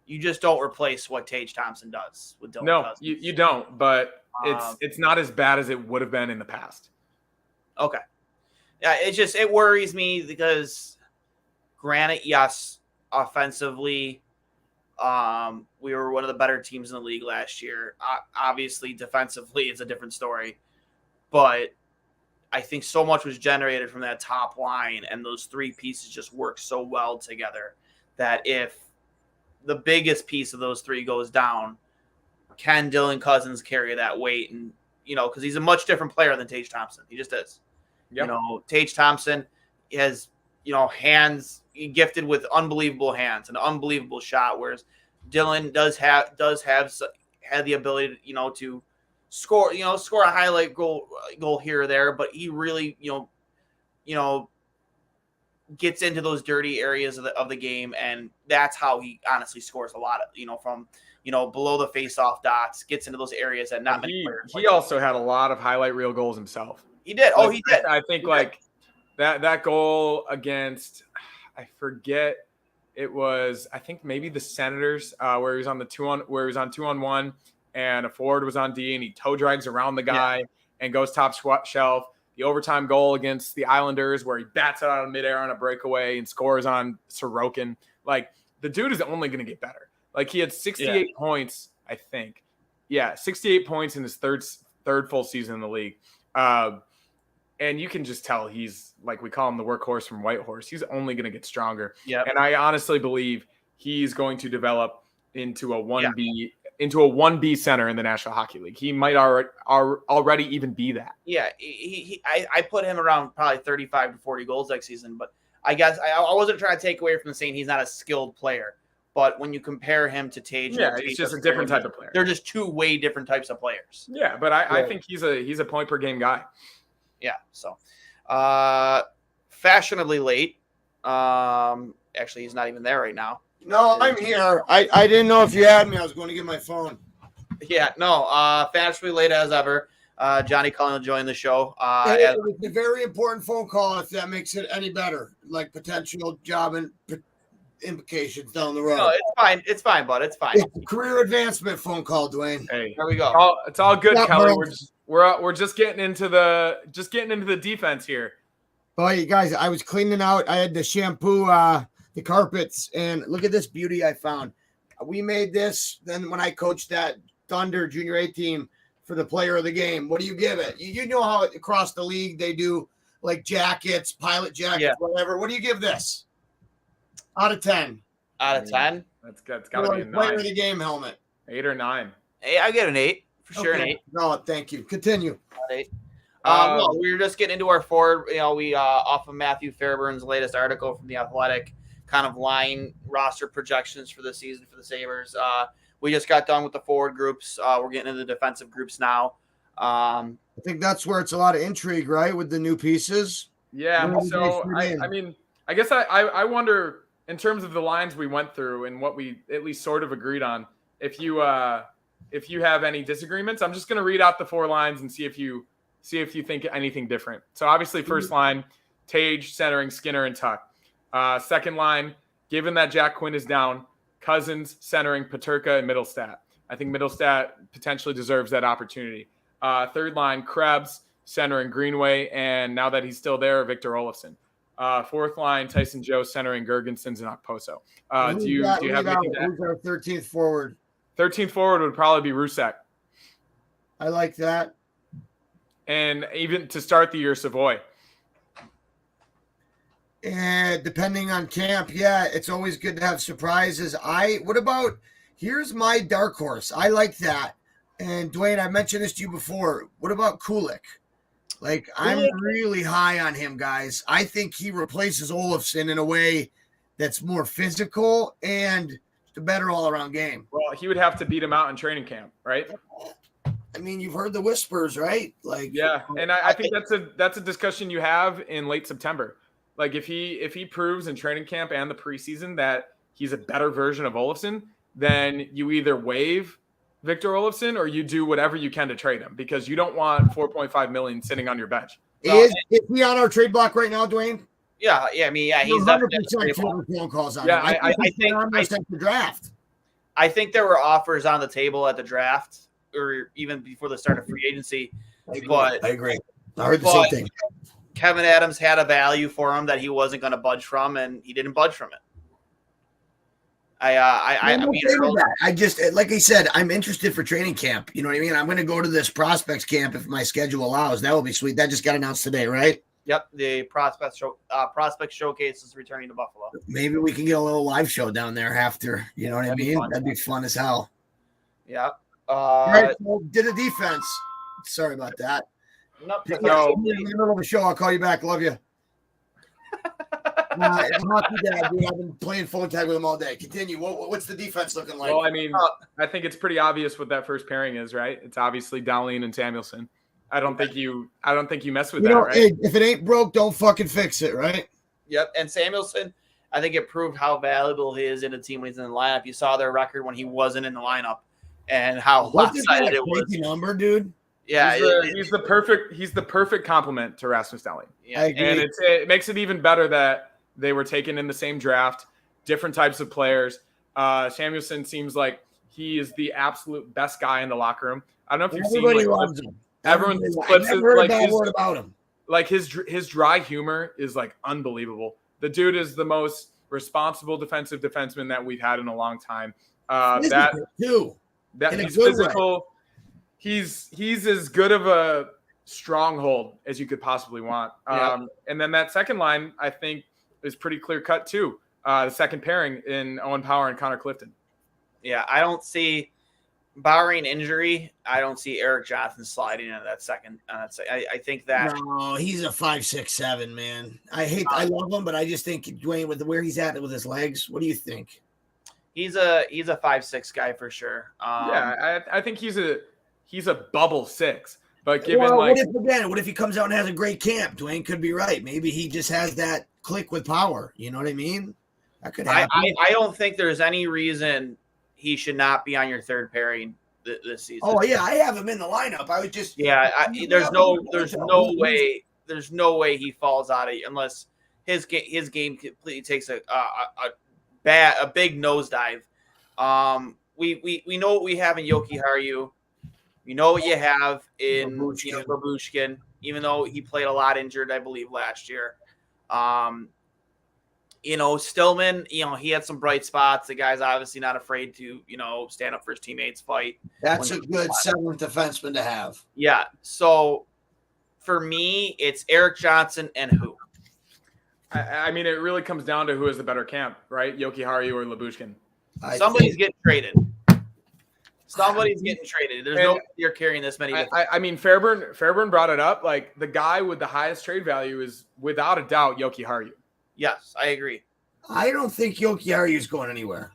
you just don't replace what Tage Thompson does with Dylan Cousins. No, you don't, but it's not as bad as it would have been in the past. Okay. Yeah, it worries me because, granted, yes, offensively, we were one of the better teams in the league last year. Obviously, defensively, it's a different story. But I think so much was generated from that top line, and those three pieces just work so well together that if the biggest piece of those three goes down, can Dylan Cousins carry that weight? And, because he's a much different player than Tage Thompson. He just is. Yep. Tage Thompson has, hands gifted with unbelievable hands, an unbelievable shot, whereas Dylan had the ability to score a highlight goal here or there, but he really, gets into those dirty areas of the game, and that's how he honestly scores a lot of, from below the face-off dots, gets into those areas that not many players. He also had a lot of highlight reel goals himself. He did. He did. I think that goal against, I forget, it was, I think maybe the Senators, where he was on 2-on-1, and a forward was on D, and he toe drags around the guy and goes top shelf. The overtime goal against the Islanders, where he bats it out of midair on a breakaway and scores on Sorokin. Like, the dude is only going to get better. Like, he had 68 points, I think. Yeah, 68 points in his third full season in the league. And you can just tell he's, like, we call him the workhorse from Whitehorse. He's only going to get stronger. Yeah. And I honestly believe he's going to develop into a 1B center in the National Hockey League. He might already even be that. Yeah, I put him around probably 35 to 40 goals next season, but I guess I wasn't trying to take away from saying he's not a skilled player. But when you compare him to Tage, he's just a different type of player. They're just two way different types of players. Yeah, but I think he's a point per game guy. Yeah, so fashionably late. Actually, he's not even there right now. No, I'm here. I didn't know if you had me. I was going to get my phone. Yeah, no. Fashionably late as ever. Johnny Cullen will join the show. It was a very important phone call, if that makes it any better, like potential job and implications down the road. No, it's fine. It's fine, bud. It's fine. It's a career advancement phone call, Duane. Hey, there we go. It's all good, Kelly. We're just getting into the defense here. Oh, you guys, I was cleaning out. I had to shampoo the carpets, and look at this beauty I found. We made this then when I coached that Thunder Junior A team for the player of the game. What do you give it? You know how across the league they do like jackets, pilot jackets, whatever. What do you give this? Out of 10. Out of 10? That's got to be a 9. Player of the game helmet. 8 or 9. Hey, I get an 8 for sure. Okay. An 8. No, thank you. Continue. 8. No, we were just getting into our forward. We off of Matthew Fairburn's latest article from The Athletic, kind of line roster projections for the season for the Sabres. We just got done with the forward groups. We're getting into the defensive groups now. I think that's where it's a lot of intrigue, right, with the new pieces. Yeah. So I mean, I guess I wonder, in terms of the lines we went through and what we at least sort of agreed on, if you have any disagreements. I'm just going to read out the 4 lines and see if you think anything different. So obviously, first line, Tage centering Skinner and Tuck. Second line, given that Jack Quinn is down, Cousins centering Peterka and Middlestat. I think Middlestat potentially deserves that opportunity. Third line, Krebs centering Greenway, and now that he's still there, Victor Olofsson. Fourth line, Tyson Joe centering Gergensons and Okposo. Do you have anything to add? Who's our 13th forward? 13th forward would probably be Rusek. I like that. And even to start the year, Savoy. And depending on camp, yeah, it's always good to have surprises. Here's my dark horse. I like that. And Duane, I mentioned this to you before. What about Kulik? Like, I'm really high on him, guys. I think he replaces Olofsson in a way that's more physical and the better all-around game. Well, he would have to beat him out in training camp, right? I mean, you've heard the whispers, right? Like, yeah, and I think that's a discussion you have in late September. Like, if he proves in training camp and the preseason that he's a better version of Olofsson, then you either waive Victor Olofsson or you do whatever you can to trade him, because you don't want $4.5 million sitting on your bench. Is he on our trade block right now, Duane? Yeah. I mean, yeah, he's 100% phone calls on him. I think the draft. I think there were offers on the table at the draft, or even before the start of free agency. I agree. I heard the same thing. Kevin Adams had a value for him that he wasn't going to budge from, and he didn't budge from it. I just, like I said, I'm interested for training camp. You know what I mean? I'm going to go to this prospects camp if my schedule allows. That will be sweet. That just got announced today, right? Yep, the prospect showcase is returning to Buffalo. Maybe we can get a little live show down there after. You know what I mean? That'd be fun as hell. Yeah. Right, so did a defense. Sorry about that. Nope. No. In the middle of the show, I'll call you back. Love you. Hockey dad, dude. I've been playing phone tag with him all day. Continue. What's the defense looking like? Well, I mean, I think it's pretty obvious what that first pairing is, right? It's obviously Dahlin and Samuelsson. I don't think you mess with that, right? Hey, if it ain't broke, don't fucking fix it, right? Yep. And Samuelsson, I think it proved how valuable he is in a team when he's in the lineup. You saw their record when he wasn't in the lineup, and how lopsided it was. Number, dude. Yeah, he's the perfect complement to Rasmus Dahlin. Yeah, and it makes it even better that they were taken in the same draft, different types of players. Samuelsson seems like he is the absolute best guy in the locker room. I don't know if you've seen loves him. Everyone flips it like word about him. Like his dry humor is like unbelievable. The dude is the most responsible defensive defenseman that we've had in a long time. That he's physical. Way. He's as good of a stronghold as you could possibly want. And then that second line, I think, is pretty clear cut too. The second pairing in Owen Power and Connor Clifton. Yeah, I don't see, barring injury, I don't see Eric Johnson sliding into that second. I think that he's a 5'6", 5'7", man. I love him, but I just think Duane, with where he's at with his legs, what do you think? He's a 5'6" guy for sure. I think he's a bubble 6. But given what if he comes out and has a great camp? Duane could be right. Maybe he just has that click with Power. You know what I mean? That could happen. I don't think there's any reason he should not be on your third pairing this season. Oh yeah, I have him in the lineup. I would just there's no way he falls out of it unless his game completely takes a big nosedive. We know what we have in Yoki Haru. You know what you have in Babushkin, even though he played a lot injured, I believe, last year. Stillman, he had some bright spots. The guy's obviously not afraid to, stand up for his teammates, fight. That's a good seventh defenseman to have. Yeah. So for me, it's Eric Johnson and who? I mean, it really comes down to who is the better camp, right? Yoki Haru or Labushkin. Somebody's getting traded. Somebody's getting traded. There's no you're carrying this many. I mean, Fairburn brought it up. Like, the guy with the highest trade value is without a doubt Yoki Haru. Yes, I agree. I don't think Yoki Haru is going anywhere.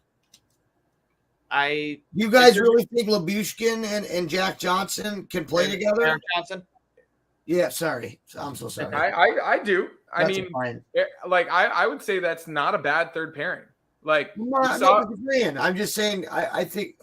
You guys really think Labushkin and Jack Johnson can play together? Jack Johnson? Yeah, sorry. I'm so sorry. I do. I would say that's not a bad third pairing. Like, I'm just saying. I think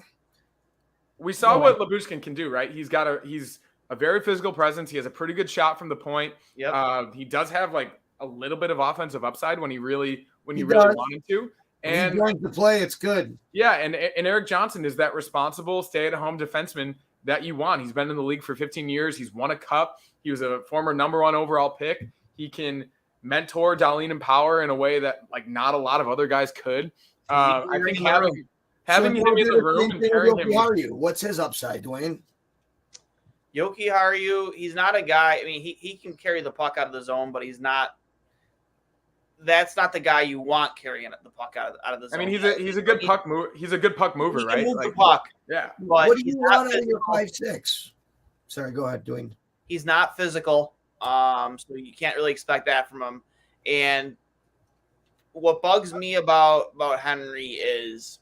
we saw what Labushkin can do, right? He's a very physical presence. He has a pretty good shot from the point. Yep. He does have like a little bit of offensive upside when he really want him to. And he's going to play, it's good. Yeah, and Eric Johnson is that responsible, stay-at-home defenseman that you want. He's been in the league for 15 years. He's won a cup. He was a former number 1 overall pick. He can mentor Dahlin and Power in a way that like not a lot of other guys could. I think Having him in the room and pairing him. What's his upside, Duane? Yoki Haru, he's not a guy. I mean, he can carry the puck out of the zone, but he's not. That's not the guy you want carrying the puck out of the zone. I mean, he's a good puck mover. He's a good puck mover, right? Move the puck. Yeah. But what do you want out of your 5'6"? Sorry, go ahead, Duane. He's not physical, so you can't really expect that from him. And what bugs me about Henry is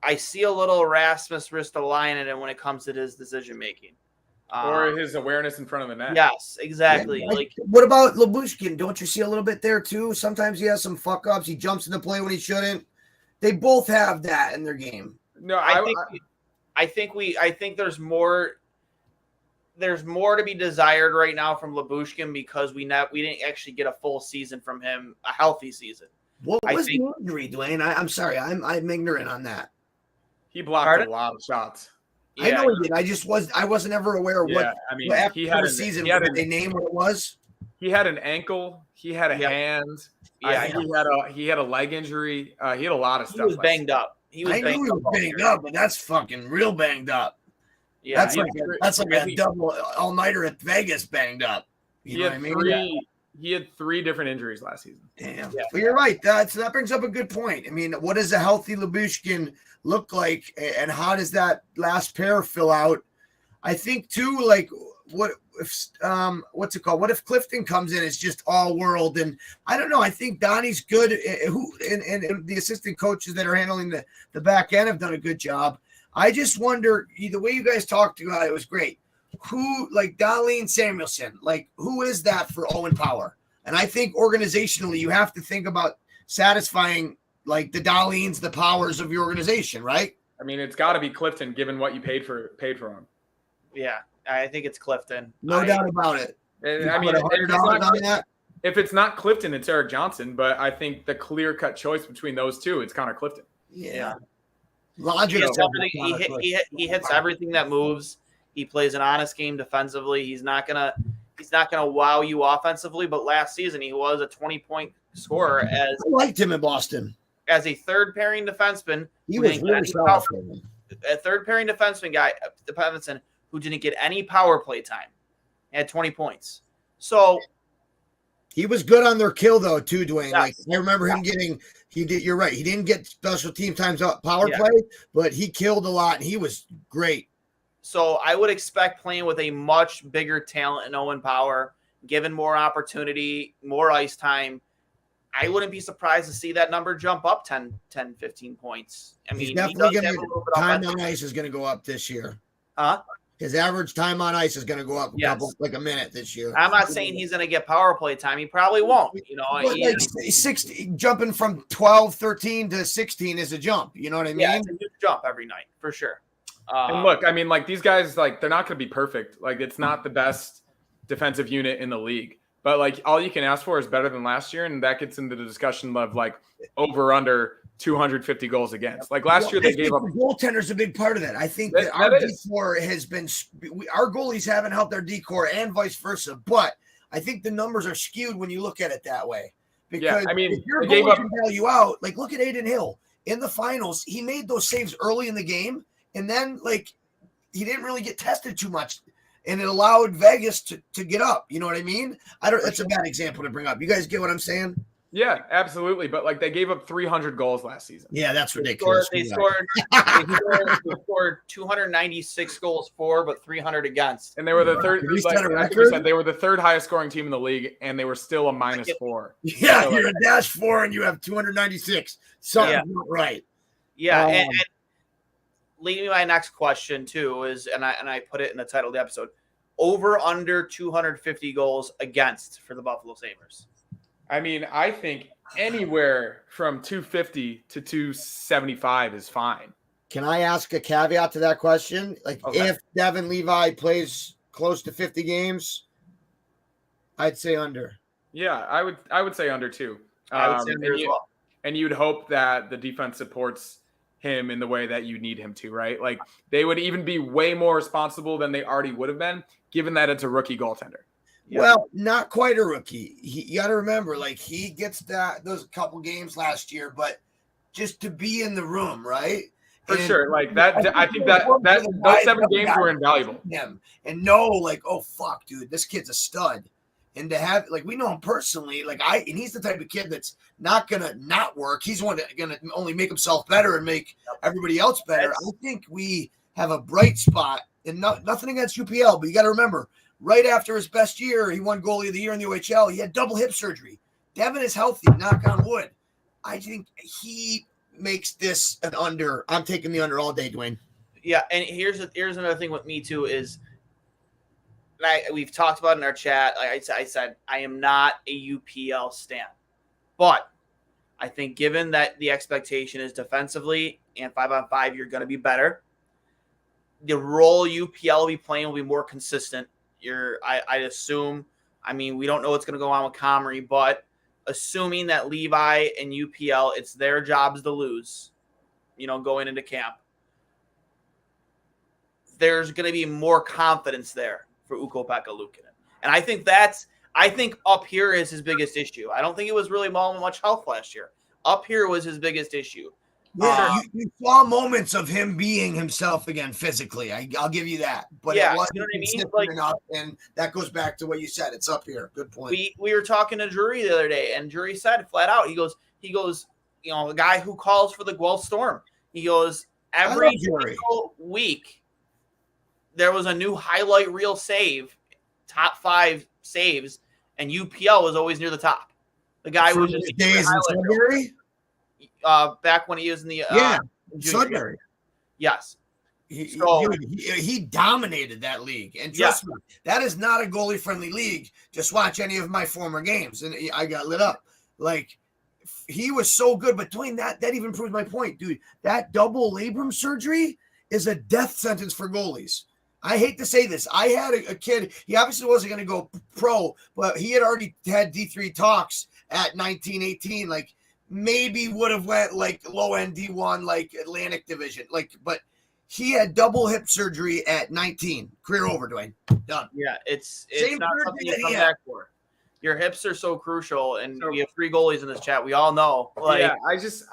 I see a little Rasmus Ristolainen in it when it comes to his decision making. Or his awareness in front of the net. Yes, exactly. Yeah, what about Lyubushkin? Don't you see a little bit there too? Sometimes he has some fuck ups. He jumps into play when he shouldn't. They both have that in their game. No, I think there's more. There's more to be desired right now from Lyubushkin because we didn't actually get a full season from him, a healthy season. What was the injury, Duane? I'm sorry, I'm ignorant on that. He blocked a lot of shots. Yeah, I know he did. I wasn't ever aware of what. I mean, after he had the season. Did they name what it was? He had an ankle. He had a hand. Yeah, he had a leg injury. He had a lot of stuff. He was banged up. I knew he was banged up, but that's fucking real banged up. Yeah, that's like a double all-nighter at Vegas banged up. You know what I mean? He had 3 different injuries last season. Damn. Yeah. Well, you're right. That brings up a good point. I mean, what does a healthy Lyubushkin look like, and how does that last pair fill out? I think too, like what if what's it called? What if Clifton comes in as just all world? And I don't know. I think Donnie's good. And the assistant coaches that are handling the back end have done a good job. I just wonder, the way you guys talked about it was great. Who, like Darlene Samuelson, like who is that for Owen Power? And I think organizationally, you have to think about satisfying like the Darlenes, the Powers of your organization, right? I mean, it's got to be Clifton, given what you paid for him. Yeah, I think it's Clifton. No doubt about it. I mean, if it's not Clifton, it's Eric Johnson. But I think the clear-cut choice between those two, it's Connor Clifton. Yeah. Logic. He hits everything that moves. He plays an honest game defensively. He's not gonna wow you offensively. But last season he was a 20-point scorer. I liked him in Boston as a third pairing defenseman. He was really solid. A third pairing defenseman who didn't get any power play time. He had 20 points. So he was good on their kill though too, Duane. Yes. Like I remember him getting. You're right. He didn't get special team times up power play, but he killed a lot and he was great. So I would expect playing with a much bigger talent in Owen Power, given more opportunity, more ice time. I wouldn't be surprised to see that number jump up 10, 15 points. I mean, he's definitely going to time on ice is going to go up this year. Huh? His average time on ice is going to go up like a minute this year. I'm not saying he's going to get power play time. He probably won't. But like 60, jumping from 12, 13 to 16 is a jump. You know what I mean? Yeah, it's a huge jump every night for sure. And look, I mean, like these guys, like they're not going to be perfect. Like it's not the best defensive unit in the league, but like all you can ask for is better than last year, and that gets into the discussion of like over under 250 goals against. Like last year, they gave up. The goaltender's a big part of that. I think that our decor has been. Our goalies haven't helped our decor, and vice versa. But I think the numbers are skewed when you look at it that way. Because I mean, if your goalie can bail you out, like look at Aiden Hill in the finals. He made those saves early in the game. And then, like, he didn't really get tested too much, and it allowed Vegas to get up. You know what I mean? That's a bad example to bring up. You guys get what I'm saying? Yeah, absolutely. But, like, they gave up 300 goals last season. Yeah, that's ridiculous. They scored 296 goals for, but 300 against. And they were the third. Like, I think you said they were the third highest scoring team in the league, and they were still a -4. Yeah, so you're a -4, and you have 296. Something's not right. Yeah, and leading me to my next question too is, and I put it in the title of the episode, over under 250 goals against for the Buffalo Sabres. I mean, I think anywhere from 250 to 275 is fine. Can I ask a caveat to that question? Like if Devin Levi plays close to 50 games, I'd say under. Yeah, I would say under too. I would say under as well. And you'd hope that the defense supports him in the way that you need him to, right? Like they would even be way more responsible than they already would have been, given that it's a rookie goaltender. Yeah. Well, not quite a rookie. You got to remember, like he gets those couple games last year, but just to be in the room, right? For sure. Like that, I think that those 7 games were invaluable. Him and know, like, oh fuck, dude, this kid's a stud. And to have, like, we know him personally, and he's the type of kid that's not gonna not work. He's one that's gonna only make himself better and make everybody else better. I think we have a bright spot, and nothing against UPL, but you got to remember, right after his best year, he won goalie of the year in the OHL. He had double hip surgery. Devin is healthy, knock on wood. I think he makes this an under. I'm taking the under all day, Duane. Yeah, and here's another thing with me too is, we've talked about in our chat. Like I said, I am not a UPL stan, but I think given that the expectation is defensively and 5-on-5, you're going to be better. The role UPL will be playing will be more consistent. I assume. I mean, we don't know what's going to go on with Comrie, but assuming that Levi and UPL, it's their jobs to lose, going into camp, there's going to be more confidence there for Ukko-Pekka Luukkonen. And I think up here is his biggest issue. I don't think it was really much health last year. Up here was his biggest issue. Yeah, you saw moments of him being himself again physically. I'll give you that. But yeah, it wasn't Like, enough, and that goes back to what you said. It's up here. Good point. We were talking to Drury the other day, and Drury said flat out, he goes, the guy who calls for the Guelph Storm, he goes, every single week there was a new highlight reel save, top 5 saves, and UPL was always near the top. The guy was just days in Sudbury? Back when he was in the Sudbury. Yes. He dominated that league. And trust me, that is not a goalie-friendly league. Just watch any of my former games, and I got lit up. Like, he was so good. But Duane, that even proves my point, dude. That double labrum surgery is a death sentence for goalies. I hate to say this. I had a kid. He obviously wasn't going to go pro, but he had already had D3 talks at 19, 18. Like, maybe would have went like low end D1, like Atlantic Division. But he had double hip surgery at 19. Career over, Duane. Done. Yeah, it's not something you come back for. Your hips are so crucial, and we have 3 goalies in this chat. We all know.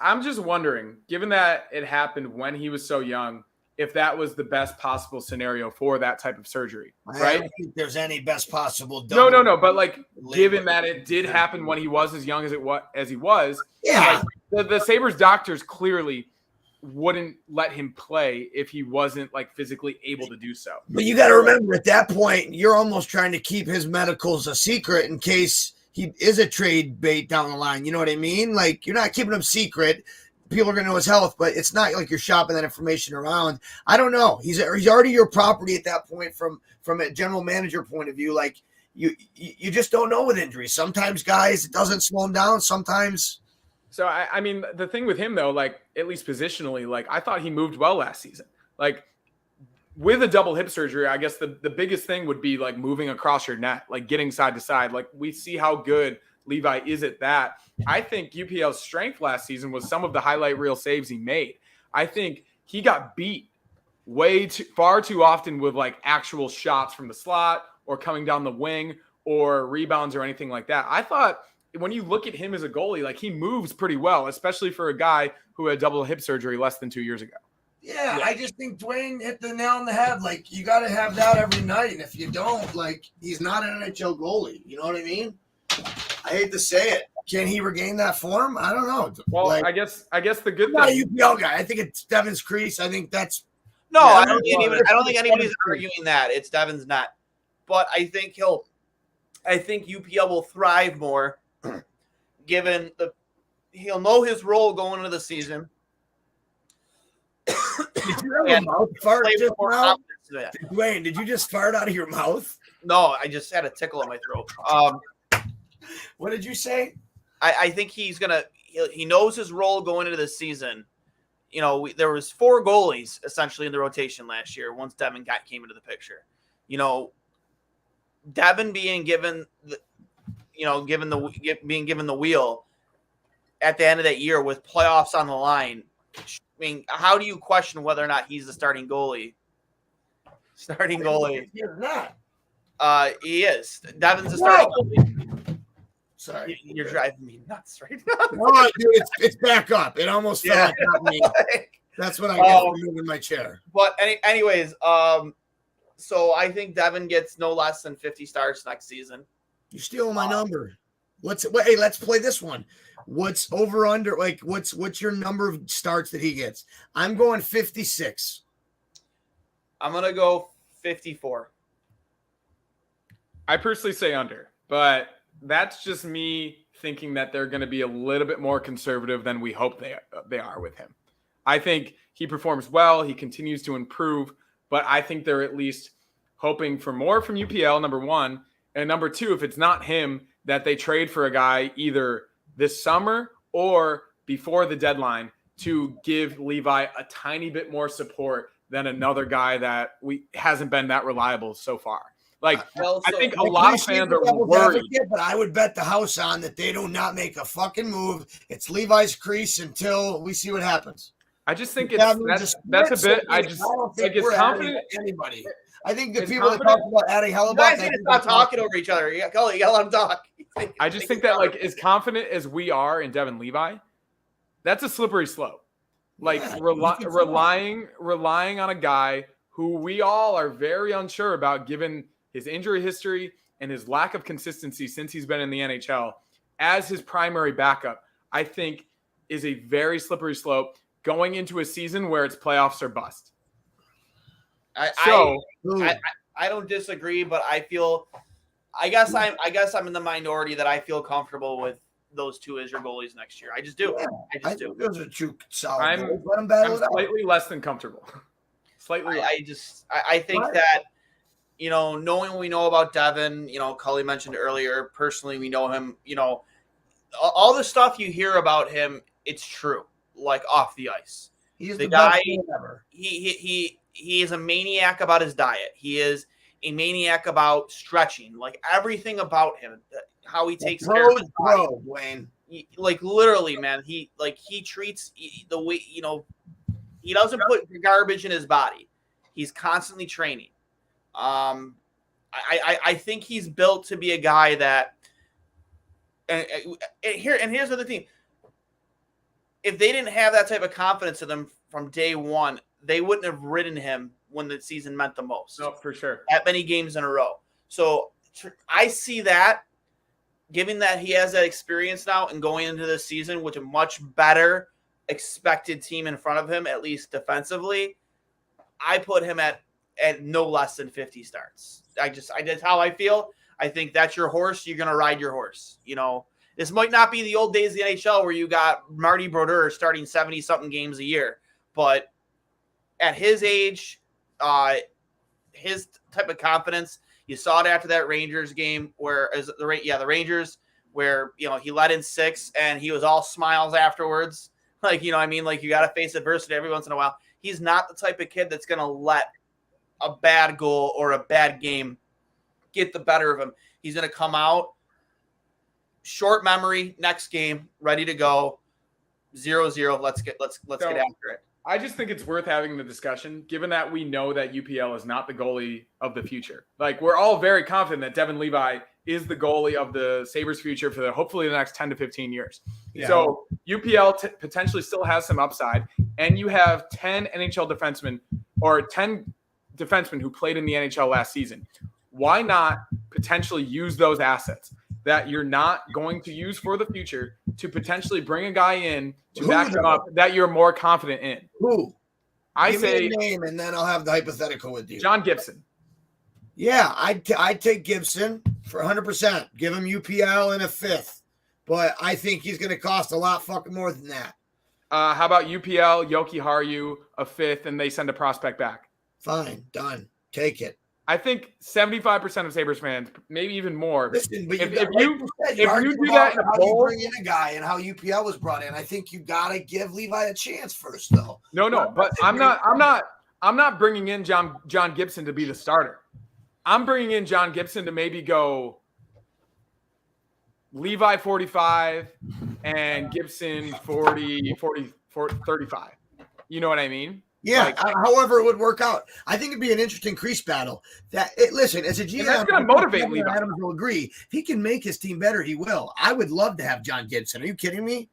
I'm just wondering, given that it happened when he was so young, if that was the best possible scenario for that type of surgery, right? I don't think there's any best possible. No. But like, given that it did happen when he was as young as he was, like, the Sabres doctors clearly wouldn't let him play if he wasn't like physically able to do so. But you got to remember, at that point, you're almost trying to keep his medicals a secret in case he is a trade bait down the line. You know what I mean? Like, you're not keeping him secret. People are going to know his health, but it's not like you're shopping that information around. I don't know. He's already your property at that point from a general manager point of view. Like, you just don't know with injuries. Sometimes guys, it doesn't slow them down. Sometimes. So, I mean, the thing with him, though, like, at least positionally, like, I thought he moved well last season. Like, with a double hip surgery, I guess the biggest thing would be, like, moving across your net, like, getting side to side. Like, we see how good Levi is at that. I think UPL's strength last season was some of the highlight reel saves he made. I think he got beat far too often with, like, actual shots from the slot or coming down the wing or rebounds or anything like that. I thought when you look at him as a goalie, like, he moves pretty well, especially for a guy who had double hip surgery less than 2 years ago. Yeah, I just think Duane hit the nail on the head. Like, you got to have that every night. And if you don't, like, he's not an NHL goalie. You know what I mean? I hate to say it. Can he regain that form? I don't know. Well, like, I guess the good thing. I'm not a UPL guy. I think it's Devin's crease. I think that's. No, I don't think anybody's arguing that. It's Devin's not. But I think UPL will thrive more given he'll know his role going into the season. Did you have a mouth fart just now? Duane, did you just fart out of your mouth? No, I just had a tickle in my throat. What did you say? I think he knows his role going into the season. You know, there was 4 goalies essentially in the rotation last year once Devin came into the picture. You know, Devin being given the wheel at the end of that year with playoffs on the line. I mean, how do you question whether or not he's the starting goalie? He's not. He is. Devin's the starting goalie. Sorry. You're driving me nuts right No, dude, it's back up. It almost felt like that me. That's what I get for moving my chair. But anyways, so I think Devin gets no less than 50 starts next season. You're stealing my number. Hey, let's play this one. What's over under? Like, what's your number of starts that he gets? I'm going 56. I'm gonna go 54. I personally say under, but that's just me thinking that they're going to be a little bit more conservative than we hope they are with him. I think he performs well. He continues to improve, but I think they're at least hoping for more from UPL, number one. And number two, if it's not him, that they trade for a guy either this summer or before the deadline to give Levi a tiny bit more support than another guy that hasn't been that reliable so far. Like, I think a lot of fans are worried. But I would bet the house on that they do not make a fucking move. It's Levi's crease until we see what happens. I just think that's a bit. I don't think it's confident. Anybody. I think the people that talk about adding Hellebuck. You guys need to stop talking over each other. Cully, you gotta let him talk. I just think that, like, as confident as we are in Devin Levi, that's a slippery slope. Like, relying on a guy who we all are very unsure about, given his injury history and his lack of consistency since he's been in the NHL as his primary backup, I think is a very slippery slope going into a season where it's playoffs or bust. I don't disagree, but I guess I'm in the minority that I feel comfortable with those two as your goalies next year. I just do. Yeah, I just do. Those are two solid. I'm slightly less than comfortable. Slightly. I think that, knowing what we know about Devin, Cully mentioned earlier, personally, we know him, all the stuff you hear about him, it's true, like off the ice. He's the guy ever. He is a maniac about his diet. He is a maniac about stretching, like everything about him, how he takes care of his body. Duane. Like literally, man, he treats the way, he doesn't put garbage in his body. He's constantly training. I think he's built to be a guy that, and here's the other thing. If they didn't have that type of confidence in them from day one, they wouldn't have ridden him when the season meant the most. No, for sure. That many games in a row. So I see that, given that he has that experience now and going into this season with a much better expected team in front of him, at least defensively, I put him at no less than 50 starts. That's how I feel. I think that's your horse. You're going to ride your horse. This might not be the old days of the NHL where you got Marty Brodeur starting 70-something games a year. But at his age, his type of confidence, you saw it after that Rangers game the Rangers, where, he let in 6 and he was all smiles afterwards. Like, you got to face adversity every once in a while. He's not the type of kid that's going to let a bad goal or a bad game get the better of him. He's going to come out, short memory, next game, ready to go, 0-0. Let's get after it. I just think it's worth having the discussion, given that we know that UPL is not the goalie of the future. Like, we're all very confident that Devin Levi is the goalie of the Sabres future for hopefully the next 10 to 15 years. Yeah. So UPL potentially still has some upside, and you have 10 NHL defensemen or 10 defensemen who played in the NHL last season. Why not potentially use those assets that you're not going to use for the future to potentially bring a guy in to back him up that you're more confident in? Who? Give me a name, and then I'll have the hypothetical with you. John Gibson. Yeah, I'd take Gibson for 100%. Give him UPL and a 5th. But I think he's going to cost a lot fucking more than that. How about UPL, Yoki Haru, a 5th, and they send a prospect back? Fine, done. Take it. I think 75% of Sabres fans, maybe even more. Listen, but if you do that in a how bowl, you bring in a guy and how UPL was brought in, I think you got to give Levi a chance first, though. No, but I'm not bringing in John Gibson to be the starter. I'm bringing in John Gibson to maybe go Levi 45 and Gibson 35. You know what I mean? Yeah, however it would work out. I think it'd be an interesting crease battle. Listen, as a GM, that's going to motivate Levi. Adams will agree. If he can make his team better, he will. I would love to have John Gibson. Are you kidding me?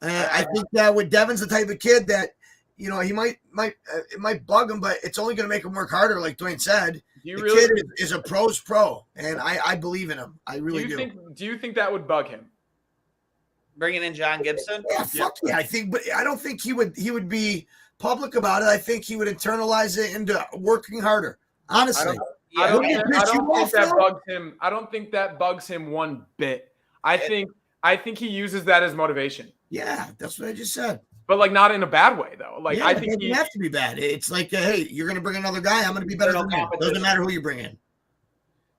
I think that with Devin's the type of kid that, he might it might bug him, but it's only going to make him work harder, like Duane said. Kid is a pro's pro, and I believe in him. I really do. Do you think that would bug him? Bringing in John Gibson? Yeah, fuck yeah. But I don't think he would be public about it. I think he would internalize it into working harder. Honestly, I don't think that bugs him one bit. I think he uses that as motivation. Yeah, that's what I just said. But not in a bad way though. I think it doesn't have to be bad. It's like, hey, you're going to bring another guy. I'm going to be better than you. Doesn't matter who you bring in.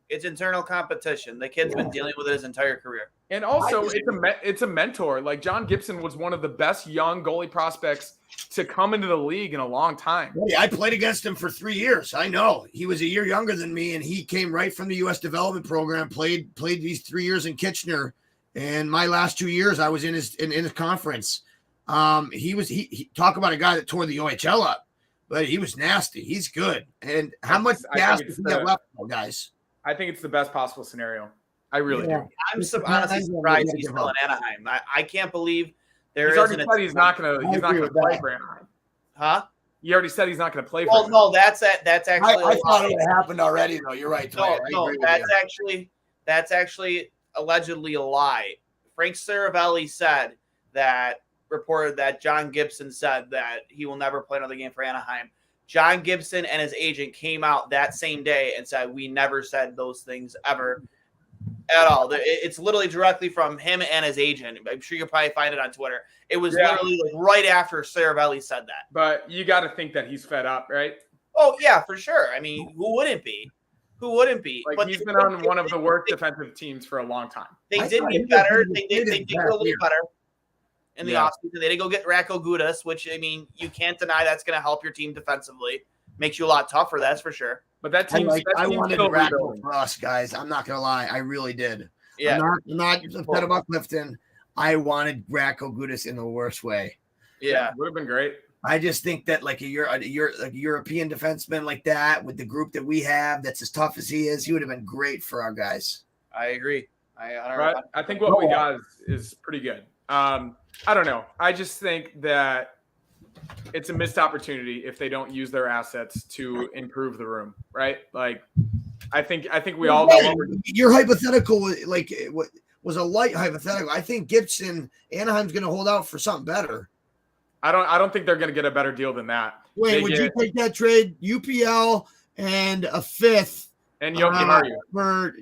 It's internal competition. The kid's been dealing with it his entire career. And also, it's a mentor. John Gibson was one of the best young goalie prospects to come into the league in a long time. Yeah, I played against him for 3 years. I know. He was a year younger than me, and he came right from the U.S. development program, played these 3 years in Kitchener. And my last 2 years, I was in his conference. He talk about a guy that tore the OHL up, but he was nasty. He's good. And how much gas does he have left, guys? I think it's the best possible scenario. I really do. I'm honestly surprised he's still in Anaheim. I can't believe he's already said he's not going to play for Anaheim. Huh? He already said he's not going to play for Anaheim. No, that's actually. I thought it happened already, though. You're right. No, that's actually allegedly a lie. Frank Saravelli reported that John Gibson said that he will never play another game for Anaheim. John Gibson and his agent came out that same day and said, we never said those things ever at all. It's literally directly from him and his agent. I'm sure you'll probably find it on Twitter. It was literally right after Saravelli said that. But you got to think that he's fed up, right? Oh, yeah, for sure. I mean, who wouldn't be? But he's been on one of the worst defensive teams for a long time. They did get better. They did get a little better in the offseason. They did go get Radko Gudas, which, I mean, you can't deny that's going to help your team defensively. Makes you a lot tougher, that's for sure. But that team, I wanted Radko for us, guys. I'm not going to lie. I really did. Yeah. I'm not upset about Clifton. I wanted Radko Gudas in the worst way. Yeah. Would have been great. I just think that a European defenseman like that with the group that we have that's as tough as he is, he would have been great for our guys. I agree. I think what we got is pretty good. I don't know. I just think that it's a missed opportunity if they don't use their assets to improve the room, right? I think we all know your hypothetical was a light hypothetical. I think Anaheim's going to hold out for something better. I don't think they're going to get a better deal than that. Wait, would you take that trade? UPL and a fifth and Yoki Haru for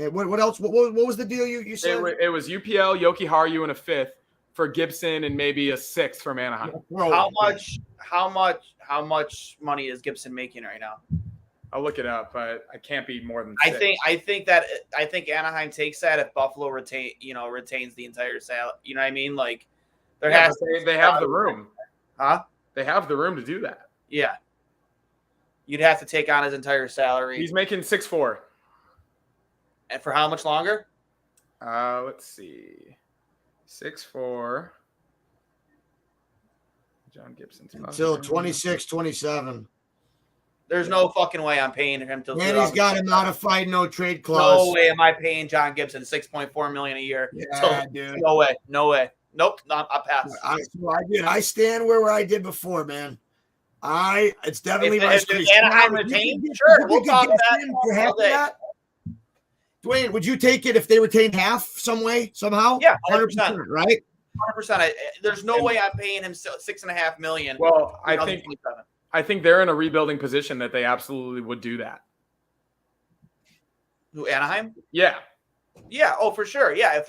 what else? What was the deal you said? It was UPL, Yoki Haru, and a fifth for Gibson and maybe a sixth from Anaheim. How much money is Gibson making right now? I'll look it up, but I can't be more than 6. I think Anaheim takes that if Buffalo retains the entire sale. You know what I mean? They have the room. Huh? They have the room to do that. Yeah. You'd have to take on his entire salary. He's making 6.4. And for how much longer? Let's see. 6.4. John Gibson. Until 26, 27. There's no fucking way I'm paying him till. And he's got a modified no trade clause. No way am I paying John Gibson $6.4 million a year. Yeah, dude. No way. Nope. I'll pass. I stand where I did before, man. It's definitely my if Anaheim retained, sure, we'll talk that. Duane, would you take it if they retained half some way, somehow? Yeah, 100%. Right? 100%. There's no way I'm paying him $6.5 million. Well, I think they're in a rebuilding position that they absolutely would do that. Who, Anaheim? Yeah. Yeah. Oh, for sure. Yeah.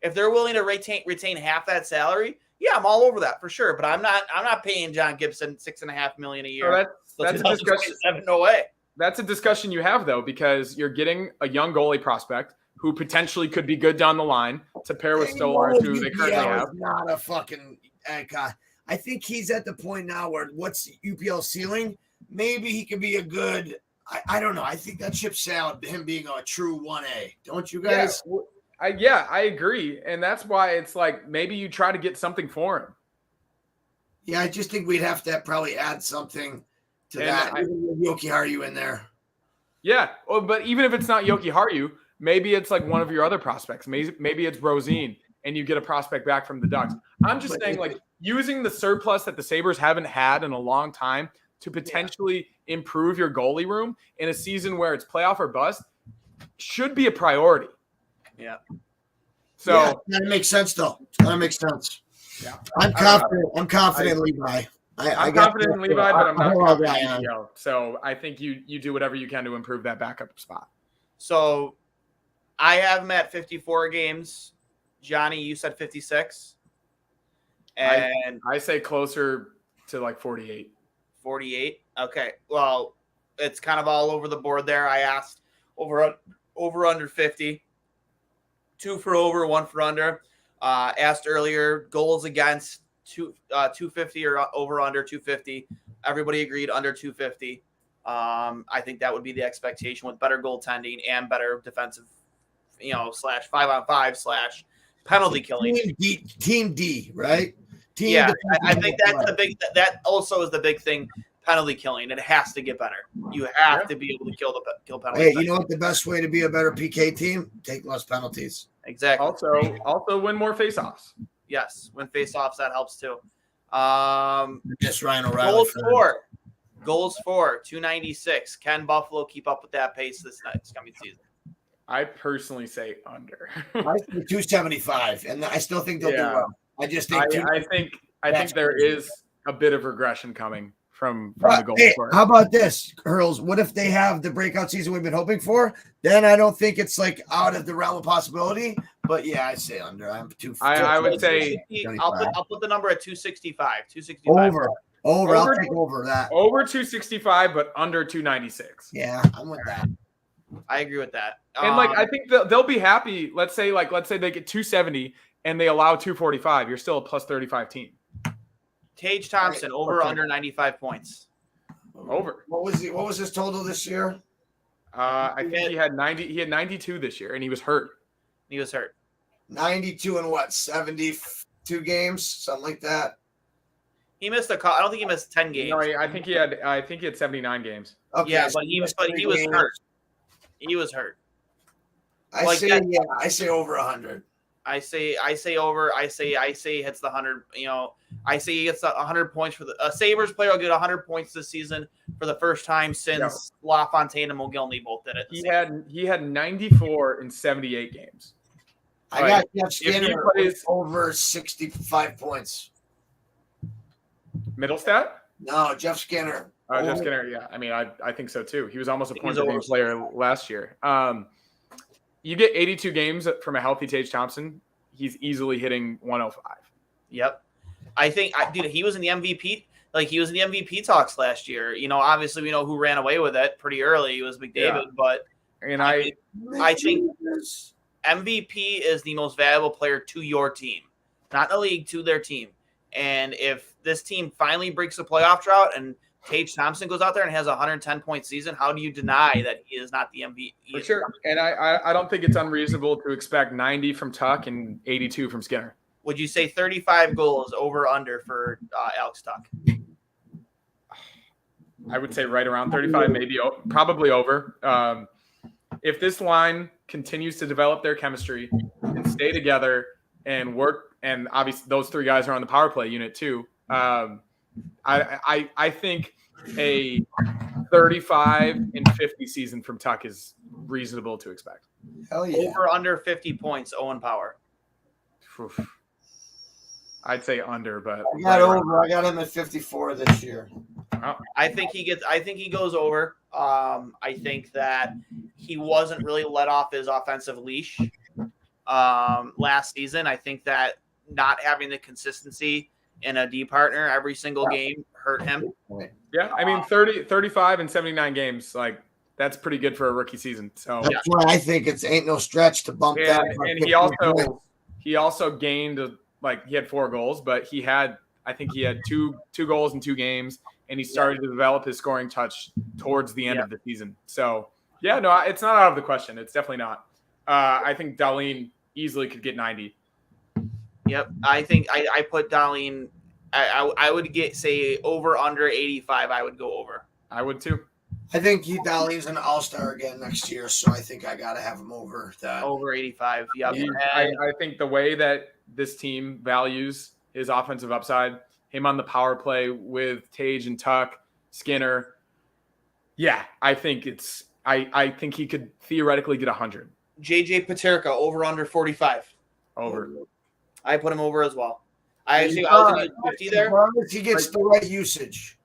If they're willing to retain half that salary, yeah, I'm all over that for sure. But I'm not paying John Gibson $6.5 million a year. So that's a discussion. No way. That's a discussion you have though, because you're getting a young goalie prospect who potentially could be good down the line to pair with Stolar, who they currently have. Not a fucking. I think he's at the point now where what's UPL ceiling? Maybe he could be a good. I don't know. I think that ship sailed. Him being a true 1A. Don't you guys? Yeah, I agree, and that's why it's maybe you try to get something for him. Yeah, I just think we'd have to probably add something to And that. Yoki Haru in there. Yeah, but even if it's not Yoki Haru, maybe it's like one of your other prospects. Maybe it's Rosine, and you get a prospect back from the Ducks. I'm just saying, like, using the surplus that the Sabres haven't had in a long time to potentially improve your goalie room in a season where it's playoff or bust should be a priority. Yeah. So that makes sense, though. That makes sense. Yeah, I'm confident. I'm confident in Levi. I'm confident in Levi, but I'm not confident in that. EPO. So I think you do whatever you can to improve that backup spot. So I have him at 54 games. Johnny, you said 56. And I say closer to like 48. 48. Okay. Well, it's kind of all over the board there. I asked over under 50. 2 for over, 1 for under. Asked earlier, goals against 250 or over under 250. Everybody agreed under 250. I think that would be the expectation with better goaltending and better defensive, / 5-on-5 / penalty killing. Team D, right? I think that's the big. That also is the big thing. Penalty killing. It has to get better. You have to be able to kill penalties. Hey, you know what? The best way to be a better PK team? Take less penalties. Exactly. Also win more faceoffs. Yes, win faceoffs, that helps too. Just Ryan O'Reilly. Goals for 296. Can Buffalo keep up with that pace this coming season? I personally say under. I think 275, and I still think they'll do well. I just think I think there is a bit of regression coming from the goal scorer. How about this, Hurls? What if they have the breakout season we've been hoping for? Then I don't think it's like out of the realm of possibility. But yeah, I say under. I would say I'll put the number at 265. 265. Over. I'll take over that. Over 265, but under 296. Yeah, I'm with that. I agree with that. And I think they'll be happy. Let's say they get 270 and they allow 245. You're still a plus 35 team. Tage Thompson over under 95 points. Over. What was his total this year? I think he had 90. He had 92 this year, and he was hurt. 92 in what? 72 games, something like that. He missed I don't think he missed 10 games. No, I think he had 79 games. Okay, yeah, but he was hurt. He was hurt. I say over 100. I say over. I say he hits the 100. I say he gets 100 points for the Sabres player will get 100 points this season for the first time since LaFontaine and McGillney both did it. He had 94 in 78 games. I got Jeff Skinner over 65 points. Middlestat? No, Jeff Skinner. Jeff Skinner, yeah. I mean, I think so too. He was almost a point-per-game player last year. You get 82 games from a healthy Tage Thompson, he's easily hitting 105. Yep. I think, dude, he was in the MVP. He was in the MVP talks last year. Obviously we know who ran away with it pretty early. It was McDavid, but I think MVP is the most valuable player to your team, not the league, to their team. And if this team finally breaks the playoff drought and Tage Thompson goes out there and has a 110-point season, how do you deny that he is not the MVP? For sure. And I don't think it's unreasonable to expect 90 from Tuck and 82 from Skinner. Would you say 35 goals over under for Alex Tuck? I would say right around 35, maybe probably over. If this line continues to develop their chemistry and stay together and work, and obviously those three guys are on the power play unit too, I think a 35 and 50 season from Tuck is reasonable to expect. Hell yeah. Over under 50 points, Owen Power. Oof. I'd say under, but I got him at 54 this year. Oh. I think he goes over. I think that he wasn't really let off his offensive leash last season. I think that not having the consistency in a D partner every single game hurt him. Yeah, I mean 35 and 79 games, that's pretty good for a rookie season. So that's why I think ain't no stretch to bump that. And he also gained he had 4 goals, but I think he had two goals in 2 games, and he started to develop his scoring touch towards the end of the season. So yeah, no, it's not out of the question. It's definitely not. I think Dahlin easily could get 90. Yep, I think I put Dahlin I would say over under 85. I would go over. I would too. I think Dahlin's an all-star again next year, so I think I got to have him over that. Over 85. Yep. I think the way that this team values his offensive upside, him on the power play with Tage and Tuck, Skinner. Yeah, I think I think he could theoretically get 100. JJ Paterka over under 45. Over. I put him over as well. I was thinking 50 there. As long as he gets the right usage.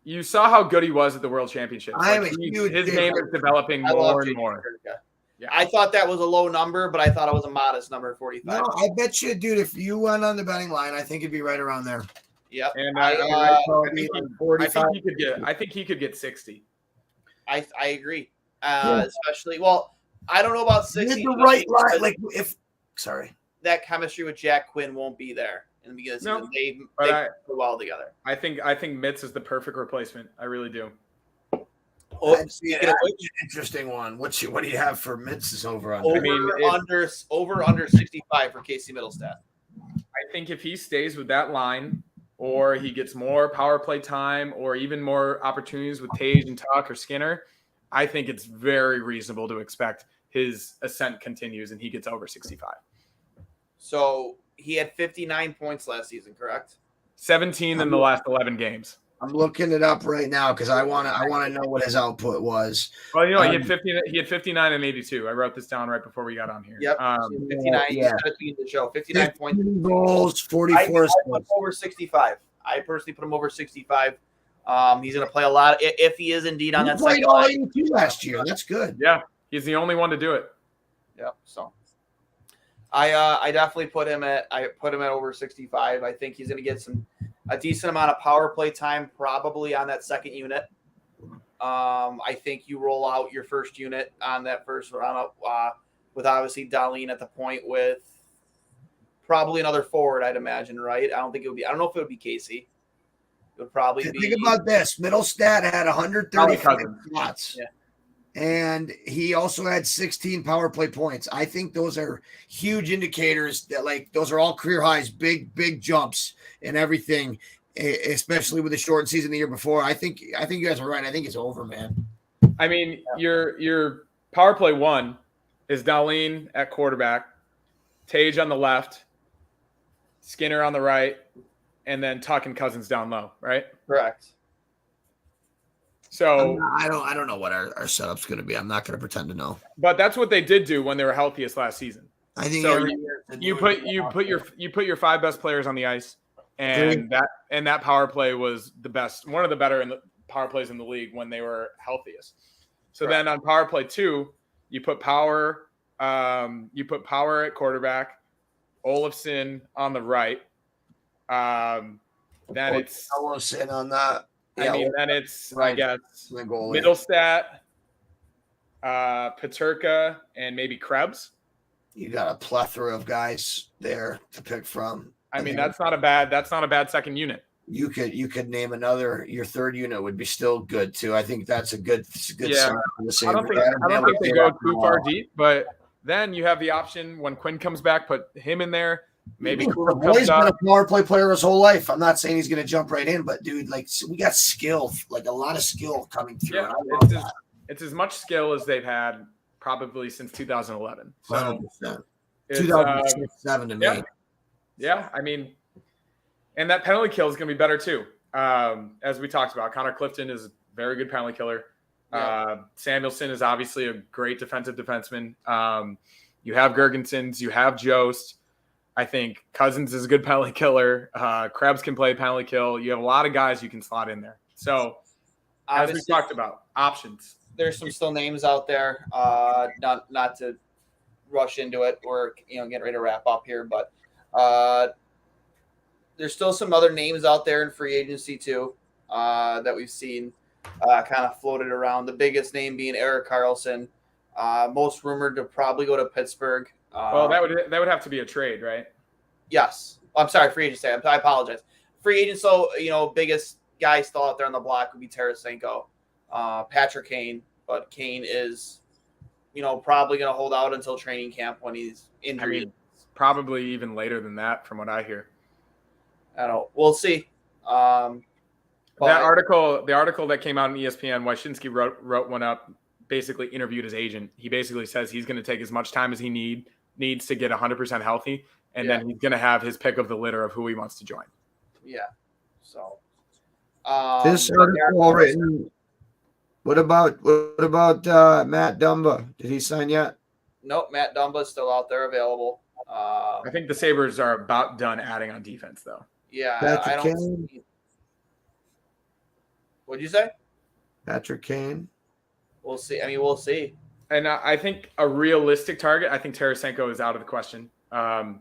You saw how good he was at the World Championships. His name is developing more and more. Yeah. I thought that was a low number, but I thought it was a modest number, 45. No, I bet you, dude, if you went on the betting line, I think it'd be right around there. Yep. And I think he could get 60. I agree. Especially, I don't know about 60. The right line, that chemistry with Jack Quinn won't be there in the beginning. No, they play well together. I think Mitz is the perfect replacement. I really do. That's an interesting one. What do you have for Mitz's over under? Over 65 for Casey Middlestat. I think if he stays with that line, or he gets more power play time, or even more opportunities with Tage and Tuck or Skinner, I think it's very reasonable to expect his ascent continues and he gets over 65. So he had 59 points last season, correct? 17 in the last 11 games. I'm looking it up right now because I want to know what his output was. Well, he had 59 and 82. I wrote this down right before we got on here. Yep, 59. Yeah. The show 59 points, goals, 44. I put him over 65. I personally put him over 65. He's going to play a lot if he is indeed on that second line. Last year, that's good. Yeah, he's the only one to do it. Yep. So I definitely put him at over 65. I think he's going to get a decent amount of power play time, probably on that second unit. I think you roll out your first unit on that first round with obviously Dahlin at the point with probably another forward, I'd imagine, right? I don't know if it would be Casey. It would probably be. Think about this. Middlestat had 135 shots. Yeah. And he also had 16 power play points. I think those are huge indicators that those are all career highs, big jumps and everything, especially with the short season the year before. I think you guys are right. I think it's over, man. I mean, your power play one is Dahlin at quarterback, Tage on the left, Skinner on the right, and then Tuck and Cousins down low, right? Correct. So I don't know what our setup's going to be. I'm not going to pretend to know. But that's what they did do when they were healthiest last season. I think so. You put your five best players on the ice, and that power play was the best, one of the better in the power plays in the league when they were healthiest. So then on power play 2, you put Power at quarterback, Olofsson on the right. Then it's Olofsson on that. I mean, then it's I guess Middlestat, Paterka, and maybe Krebs. You got a plethora of guys there to pick from. I mean, that's not a bad second unit. You could name another. Your third unit would be still good too. I think that's a good. Yeah, I don't think they go too far deep, but then you have the option when Quinn comes back, put him in there. Maybe he's been a power play player his whole life. I'm not saying he's going to jump right in, but dude, we got skill, a lot of skill coming through. Yeah, it's as much skill as they've had probably since 2011. So 100%. 2007 to me. Yeah, I mean, and that penalty kill is going to be better too. As we talked about, Connor Clifton is a very good penalty killer. Yeah. Samuelson is obviously a great defensive defenseman. You have Gergensons, you have Jost. I think Cousins is a good penalty killer. Krebs can play penalty kill. You have a lot of guys you can slot in there. So, as we talked about, options. There's some still names out there. Not to rush into it. We're getting ready to wrap up here, but there's still some other names out there in free agency too that we've seen kind of floated around. The biggest name being Erik Karlsson, most rumored to probably go to Pittsburgh. Well, that would have to be a trade, right? Yes. I'm sorry, free agency. I apologize. Free agent, so, biggest guy still out there on the block would be Tarasenko, Patrick Kane, but Kane is, probably going to hold out until training camp when he's injured. I mean, probably even later than that from what I hear. I don't know. We'll see. The article that came out on ESPN, Wyshynski wrote one up, basically interviewed his agent. He basically says he's going to take as much time as he needs to get 100% healthy, and then he's going to have his pick of the litter of who he wants to join. Yeah. So this article written. What about Matt Dumba? Did he sign yet? Nope, Matt Dumba's still out there available. I think the Sabres are about done adding on defense, though. Yeah, Patrick I Kane? don't see. What'd you say? Patrick Kane. We'll see. I mean, we'll see. And I think a realistic target, I think Tarasenko is out of the question. I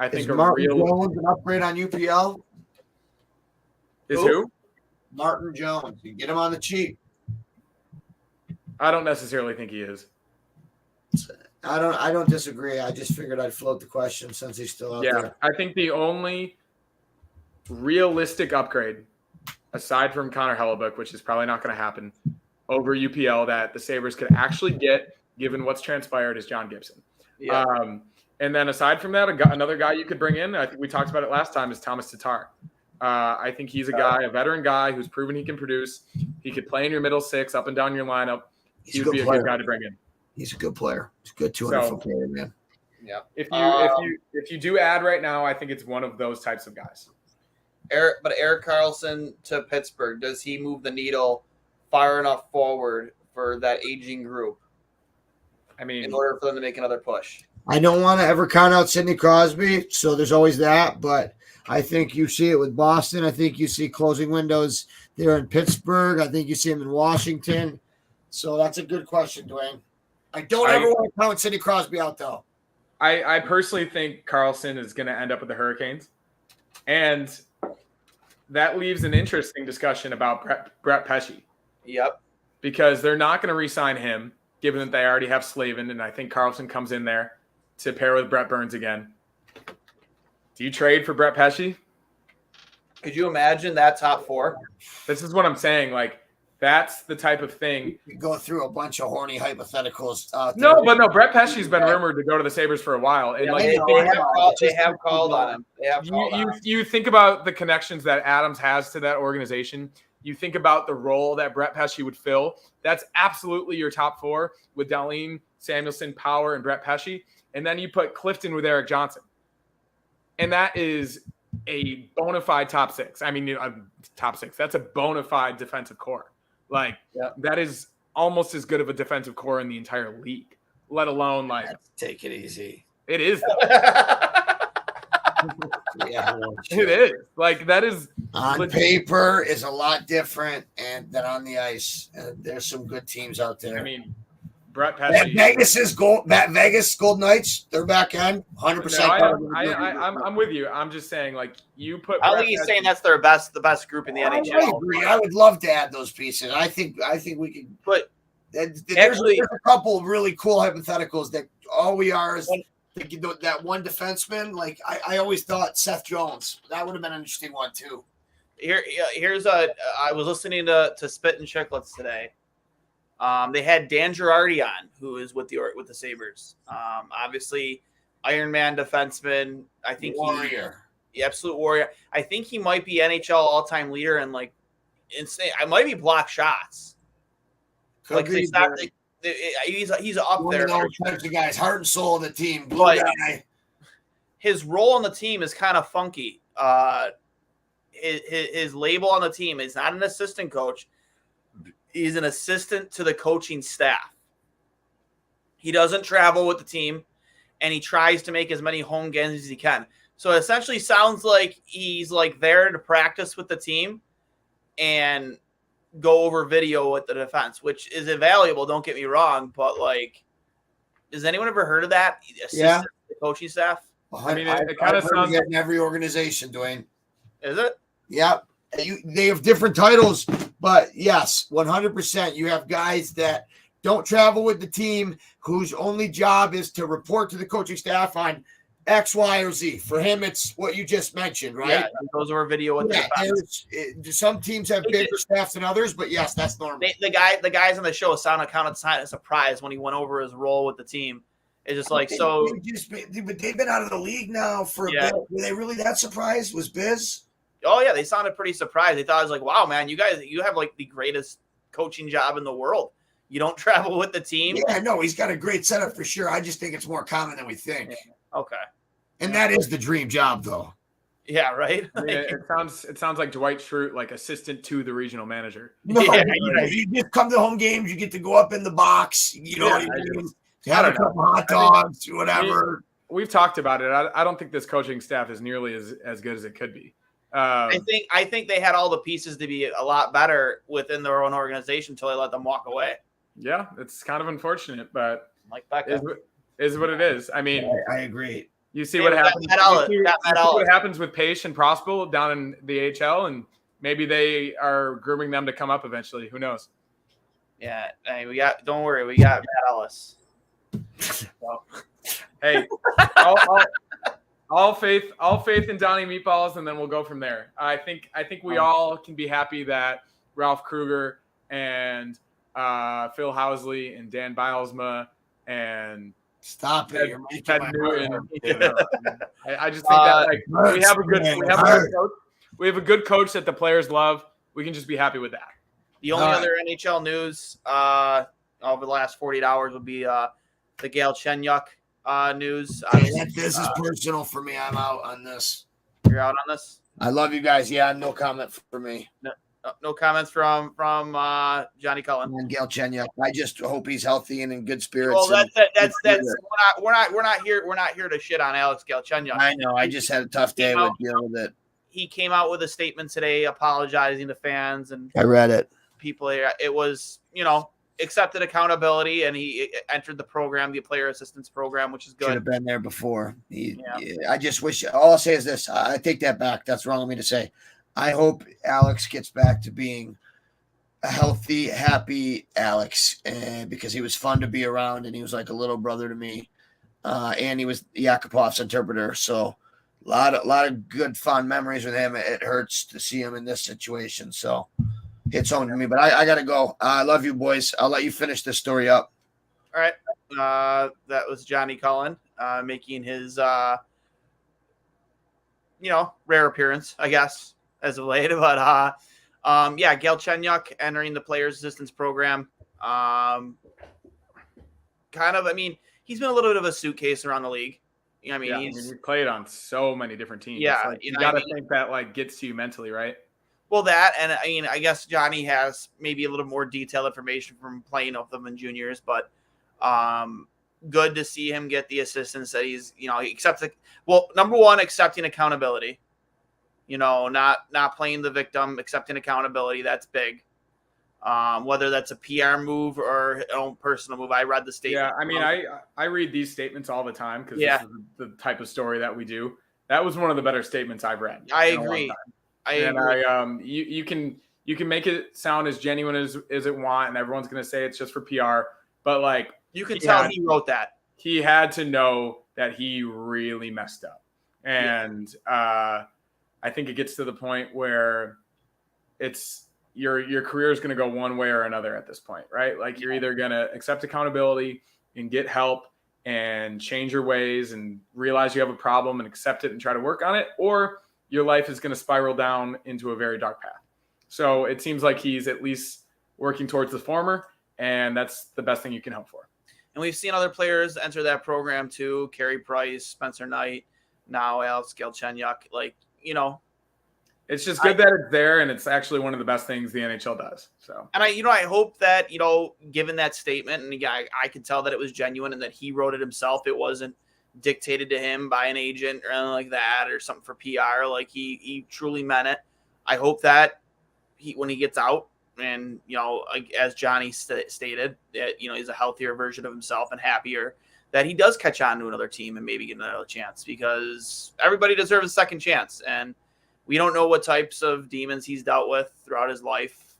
think Martin Jones an upgrade on UPL? Is who? Martin Jones. You get him on the cheap. I don't necessarily think he is. I don't disagree. I just figured I'd float the question since he's still out there. I think the only realistic upgrade, aside from Connor Hellebuck, which is probably not going to happen, over UPL that the Sabres could actually get, given what's transpired, is John Gibson. Yeah. And then aside from that, another guy you could bring in, I think we talked about it last time, is Thomas Tatar. I think he's a veteran guy who's proven he can produce. He could play in your middle six, up and down your lineup. He would be a good guy to bring in. He's a good player. He's a good 200-foot player, man. Yeah. If you do add right now, I think it's one of those types of guys. Erik Karlsson to Pittsburgh, does he move the needle far enough forward for that aging group? I mean, in order for them to make another push. I don't want to ever count out Sidney Crosby, so there's always that. But I think you see it with Boston. I think you see closing windows there in Pittsburgh. I think you see him in Washington. So that's a good question, Duane. I don't ever want to count Sidney Crosby out, though. I personally think Karlsson is going to end up with the Hurricanes. And that leaves an interesting discussion about Brett Pesce. Yep. Because they're not going to re-sign him, given that they already have Slavin, and I think Karlsson comes in there to pair with Brett Burns again. Do you trade for Brett Pesce? Could you imagine that top four? This is what I'm saying. Like, that's the type of thing. You go through a bunch of horny hypotheticals. No, Brett Pesce's been rumored to go to the Sabres for a while. And they have called on him. You think about the connections that Adams has to that organization. You think about the role that Brett Pesce would fill. That's absolutely your top four with Dahlin, Samuelsson, Power, and Brett Pesce. And then you put Clifton with Erik Johnson. And that is a bona fide top six. I mean, top six. That's a bona fide defensive core. That is almost as good of a defensive core in the entire league, let alone take it easy. It is. Yeah, it is. That is on paper is a lot different than on the ice. There's some good teams out there. I mean, Brett Pesce. Vegas Golden Knights, they're back in 100%. I'm with you. I'm just saying, you put. I think he's saying that's the best group in the NHL. I agree. I would love to add those pieces. I think we could. But there's a couple of really cool hypotheticals that all we are is that one defenseman. I always thought Seth Jones. That would have been an interesting one too. I was listening to Spit and Chicklets today. They had Dan Girardi on, who is with the Sabres. Obviously, Iron Man defenseman. I think absolute warrior. I think he might be NHL all-time leader in insane. I might be block shots. He's up there. One of those types of guys, heart and soul of the team. Blue guy. His role on the team is kind of funky. His label on the team is not an assistant coach. He's an assistant to the coaching staff. He doesn't travel with the team, and he tries to make as many home games as he can. So it essentially sounds like he's there to practice with the team and go over video with the defense, which is invaluable. Don't get me wrong, but has anyone ever heard of that? Assistant to the coaching staff? I mean, it kind of sounds in every organization, Duane. Is it? Yep. They have different titles, but yes, 100%. You have guys that don't travel with the team, whose only job is to report to the coaching staff on X, Y, or Z. For him, it's what you just mentioned, right? Yeah, it goes over video with the some teams have bigger staffs than others, but yes, that's normal. The guys on the show sounded kind of surprised when he went over his role with the team. It's just but they've been out of the league now for a bit. Were they really that surprised? Was Biz? Oh yeah, they sounded pretty surprised. They thought I was like, wow, man, you have like the greatest coaching job in the world. You don't travel with the team. Yeah, no, he's got a great setup for sure. I just think it's more common than we think. Yeah. Okay. And that is the dream job, though. Yeah, right. I mean, it sounds like Dwight Schrute, like assistant to the regional manager. No, Yeah, you just come to home games. You get to go up in the box. You know, have a couple hot dogs, whatever. We've talked about it. I don't think this coaching staff is nearly as good as it could be. I think they had all the pieces to be a lot better within their own organization until they let them walk away. Yeah, it's kind of unfortunate, but Like that is what it is. I mean, I agree. You see what happens. You see what happens with Pace and Prospel down in the AHL, and maybe they are grooming them to come up eventually. Who knows? Yeah, hey, don't worry, we got Matt Ellis. Well, hey, all faith in Donnie Meatballs, and then we'll go from there. I think we all can be happy that Ralph Kruger and Phil Housley and Dan Bilesma and Stop it! Ted Newton. I just think that we have a good coach that the players love. We can just be happy with that. The only other NHL news over the last 48 hours would be the Gail Chenyuk news. This is personal for me. I'm out on this. You're out on this? I love you guys. Yeah, no comment for me. No comments from Johnny Cullen and Gail Chenyuk. I just hope he's healthy and in good spirits. Well, that's we're not here to shit on Alex Galchenyuk. I know. I just had a tough day with dealing with it. He came out with a statement today apologizing to fans and I read it. People. It was accepted accountability, and he entered the program, the player assistance program, which is good. Should have been there before. I just wish. All I'll say is this: I take that back. That's wrong of me to say. I hope Alex gets back to being a healthy, happy Alex, because he was fun to be around, and he was like a little brother to me. And he was Yakupov's interpreter, so a lot of good, fond memories with him. It hurts to see him in this situation, so it's home to me. But I got to go. I love you, boys. I'll let you finish this story up. All right. That was Johnny Cullen making his, rare appearance, I guess, as of late, but Gail Chenyuk entering the players assistance program. He's been a little bit of a suitcase around the league. He's played on so many different teams. Yeah, you got to think that gets to you mentally, right? Well, that, and I guess Johnny has maybe a little more detailed information from playing with them in juniors, but good to see him get the assistance that he's, number one, accepting accountability. Not playing the victim, accepting accountability. That's big. Whether that's a PR move or an own personal move. I read the statement. Yeah, I read these statements all the time because this is the type of story that we do. That was one of the better statements I've read. I agree. You can make it sound as genuine as it want, and everyone's going to say it's just for PR. But you can tell he wrote that. He had to know that he really messed up, and I think it gets to the point where it's your career is going to go one way or another at this point, right? You're either going to accept accountability and get help and change your ways and realize you have a problem and accept it and try to work on it, or your life is going to spiral down into a very dark path. So it seems like he's at least working towards the former, and that's the best thing you can hope for. And we've seen other players enter that program too. Carey Price, Spencer Knight, now Alex Galchenyuk. It's just good that it's there, and it's actually one of the best things the NHL does. So, and I hope that, given that statement, and I could tell that it was genuine and that he wrote it himself. It wasn't dictated to him by an agent or anything like that, or something for PR. He truly meant it. I hope that when he gets out, and as Johnny stated, that he's a healthier version of himself and happier, that he does catch on to another team and maybe get another chance, because everybody deserves a second chance. And we don't know what types of demons he's dealt with throughout his life.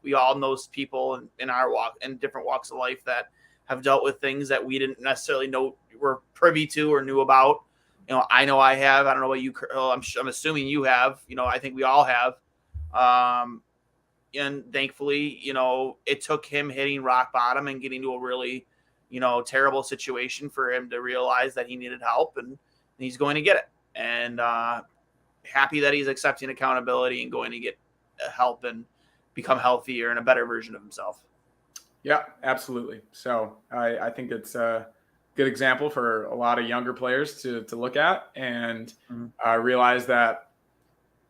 We all know people in our in different walks of life that have dealt with things that we didn't necessarily know were privy to or knew about. I know I have. I don't know what you. I'm assuming you have. I think we all have. And thankfully, it took him hitting rock bottom and getting to a really, terrible situation for him to realize that he needed help, and he's going to get it. And happy that he's accepting accountability and going to get help and become healthier and a better version of himself. Yeah, absolutely. So I think it's a good example for a lot of younger players to look at and realize that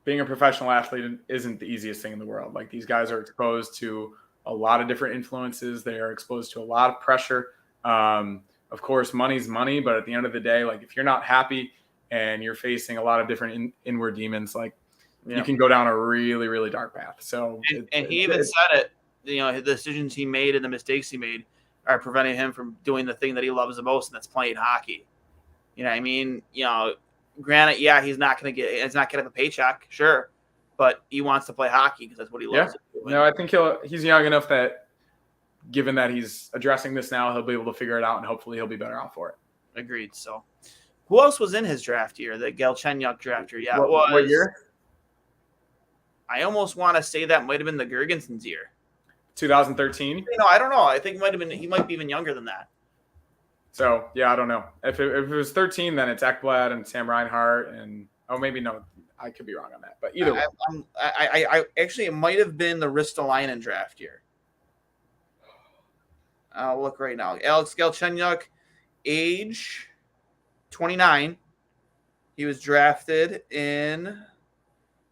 being a professional athlete isn't the easiest thing in the world. Like, these guys are exposed to a lot of different influences. They are exposed to a lot of pressure. Of course, money's money, but at the end of the day, like, if you're not happy and you're facing a lot of different inward demons, like, you can go down a really, really dark path. So, and he even said it, the decisions he made and the mistakes he made are preventing him from doing the thing that he loves the most, and that's playing hockey. You know what I mean? Granted, yeah, he's not going to have a paycheck, sure, but he wants to play hockey because that's what he loves. Yeah. No, I think he's young enough that, given that he's addressing this now, he'll be able to figure it out, and hopefully he'll be better off for it. Agreed. So, who else was in his draft year? The Galchenyuk draft year. Yeah, what year? I almost want to say that might have been the Girgensons' year. 2013? No, I don't know. I think he might be even younger than that. So, yeah, I don't know. If it was 13, then it's Ekblad and Sam Reinhart and maybe no, I could be wrong on that. But either way. I actually, it might have been the Ristolainen draft year. I'll look right now. Alex Galchenyuk, age 29. He was drafted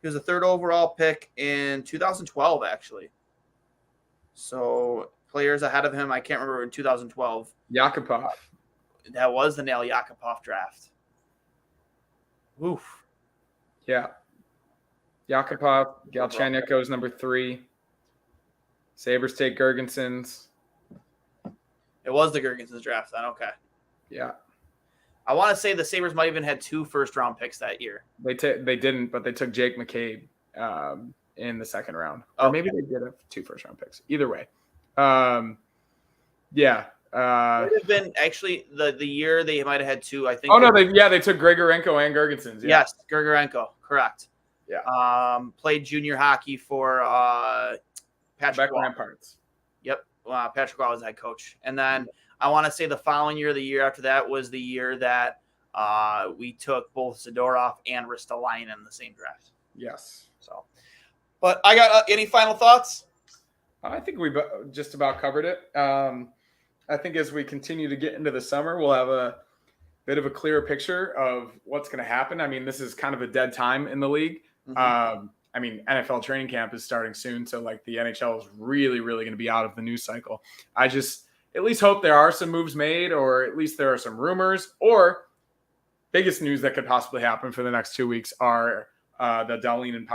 he was a third overall pick in 2012, actually. So, players ahead of him, I can't remember in 2012. Yakupov. That was the Nail Yakupov draft. Oof. Yeah. Yakupov, Galchenyuk goes number 3. Sabres take Girgensons. It was the Girgensons draft then, okay. Yeah. I want to say the Sabres might have even had 2 first-round picks that year. They didn't, but they took Jake McCabe in the second round. Or maybe they did have 2 first-round picks. Either way. Yeah. It would have been actually the year they might have had 2, I think. Oh, no, they took Grigorenko and Girgensons. Yeah. Yes, Grigorenko, correct. Yeah. Played junior hockey for Patrick Ramparts. Yep. Patrick Waugh was the head coach. And then I want to say the following year, the year after that, was the year that we took both Zadorov and Ristolainen in the same draft. Yes. So, but I got any final thoughts? I think we just about covered it. I think as we continue to get into the summer, we'll have a bit of a clearer picture of what's going to happen. I mean, this is kind of a dead time in the league. Mm-hmm. I mean, NFL training camp is starting soon, so like the NHL is really, really going to be out of the news cycle. I just at least hope there are some moves made, or at least there are some rumors, or biggest news that could possibly happen for the next 2 weeks are the Dahlin and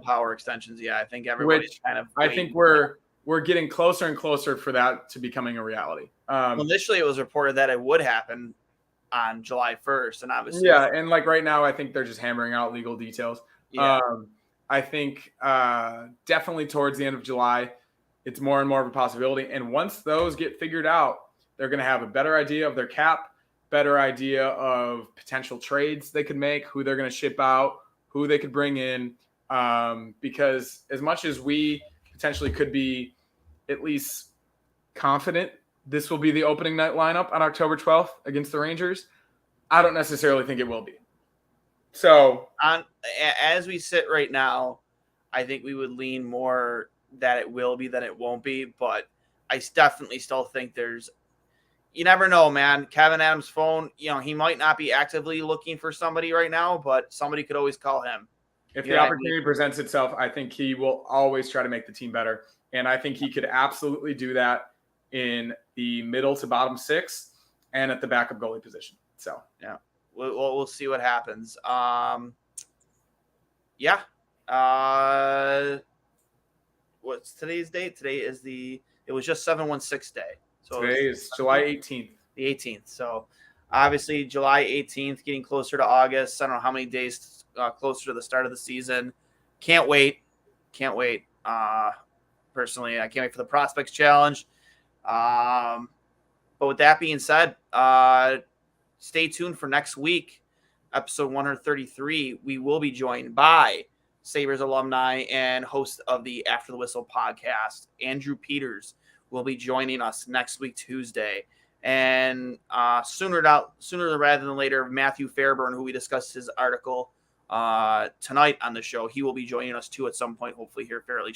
Power extensions. Yeah, I think everybody's kind of waiting. I think we're getting closer and closer for that to becoming a reality. Well, initially, it was reported that it would happen on July 1st, and obviously, yeah, and like right now, I think they're just hammering out legal details. Yeah. I think definitely towards the end of July, it's more and more of a possibility. And once those get figured out, they're going to have a better idea of their cap, better idea of potential trades they could make, who they're going to ship out, who they could bring in. Because as much as we potentially could be at least confident this will be the opening night lineup on October 12th against the Rangers, I don't necessarily think it will be. So as we sit right now, I think we would lean more that it will be than it won't be. But I definitely still think you never know, man. Kevin Adams' phone, he might not be actively looking for somebody right now, but somebody could always call him. If the opportunity presents itself, I think he will always try to make the team better. And I think he could absolutely do that in the middle to bottom 6 and at the backup goalie position. So, yeah. We'll see what happens. What's today's date? Today is it was just 7/16 day. So today is July 18th. The 18th. So obviously July 18th, getting closer to August. I don't know how many days closer to the start of the season. Can't wait. Personally, I can't wait for the Prospects Challenge. But with that being said, stay tuned for next week, episode 133. We will be joined by Sabres alumni and host of the After the Whistle podcast, Andrew Peters, will be joining us next week, Tuesday. And sooner rather than later, Matthew Fairburn, who we discussed his article tonight on the show. He will be joining us too at some point, hopefully here fairly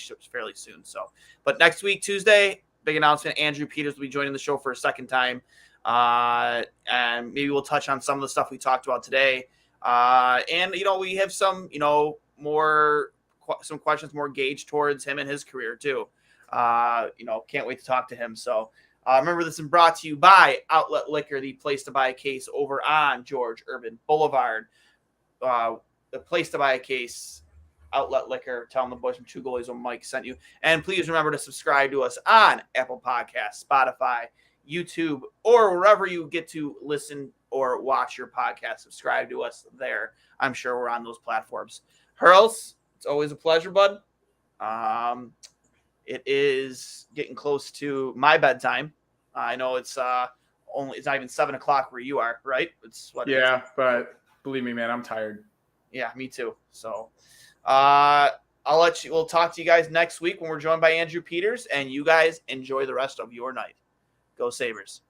soon. So, but next week, Tuesday, big announcement. Andrew Peters will be joining the show for a second time. And maybe we'll touch on some of the stuff we talked about today. And, we have some, some questions more gauged towards him and his career too. Can't wait to talk to him. So remember, this is brought to you by Outlet Liquor, the place to buy a case over on George Urban Boulevard. The place to buy a case, Outlet Liquor. Tell them the boys from Two Goalies when Mike sent you. And please remember to subscribe to us on Apple Podcasts, Spotify, YouTube, or wherever you get to listen or watch your podcast. Subscribe to us there. I'm sure we're on those platforms. Hurls, it's always a pleasure, bud. It is getting close to my bedtime. I know it's not even 7:00 where you are, right? It's what? Yeah, but believe me, man, I'm tired. Yeah, me too. So, we'll talk to you guys next week when we're joined by Andrew Peters, and you guys enjoy the rest of your night. Go Sabres.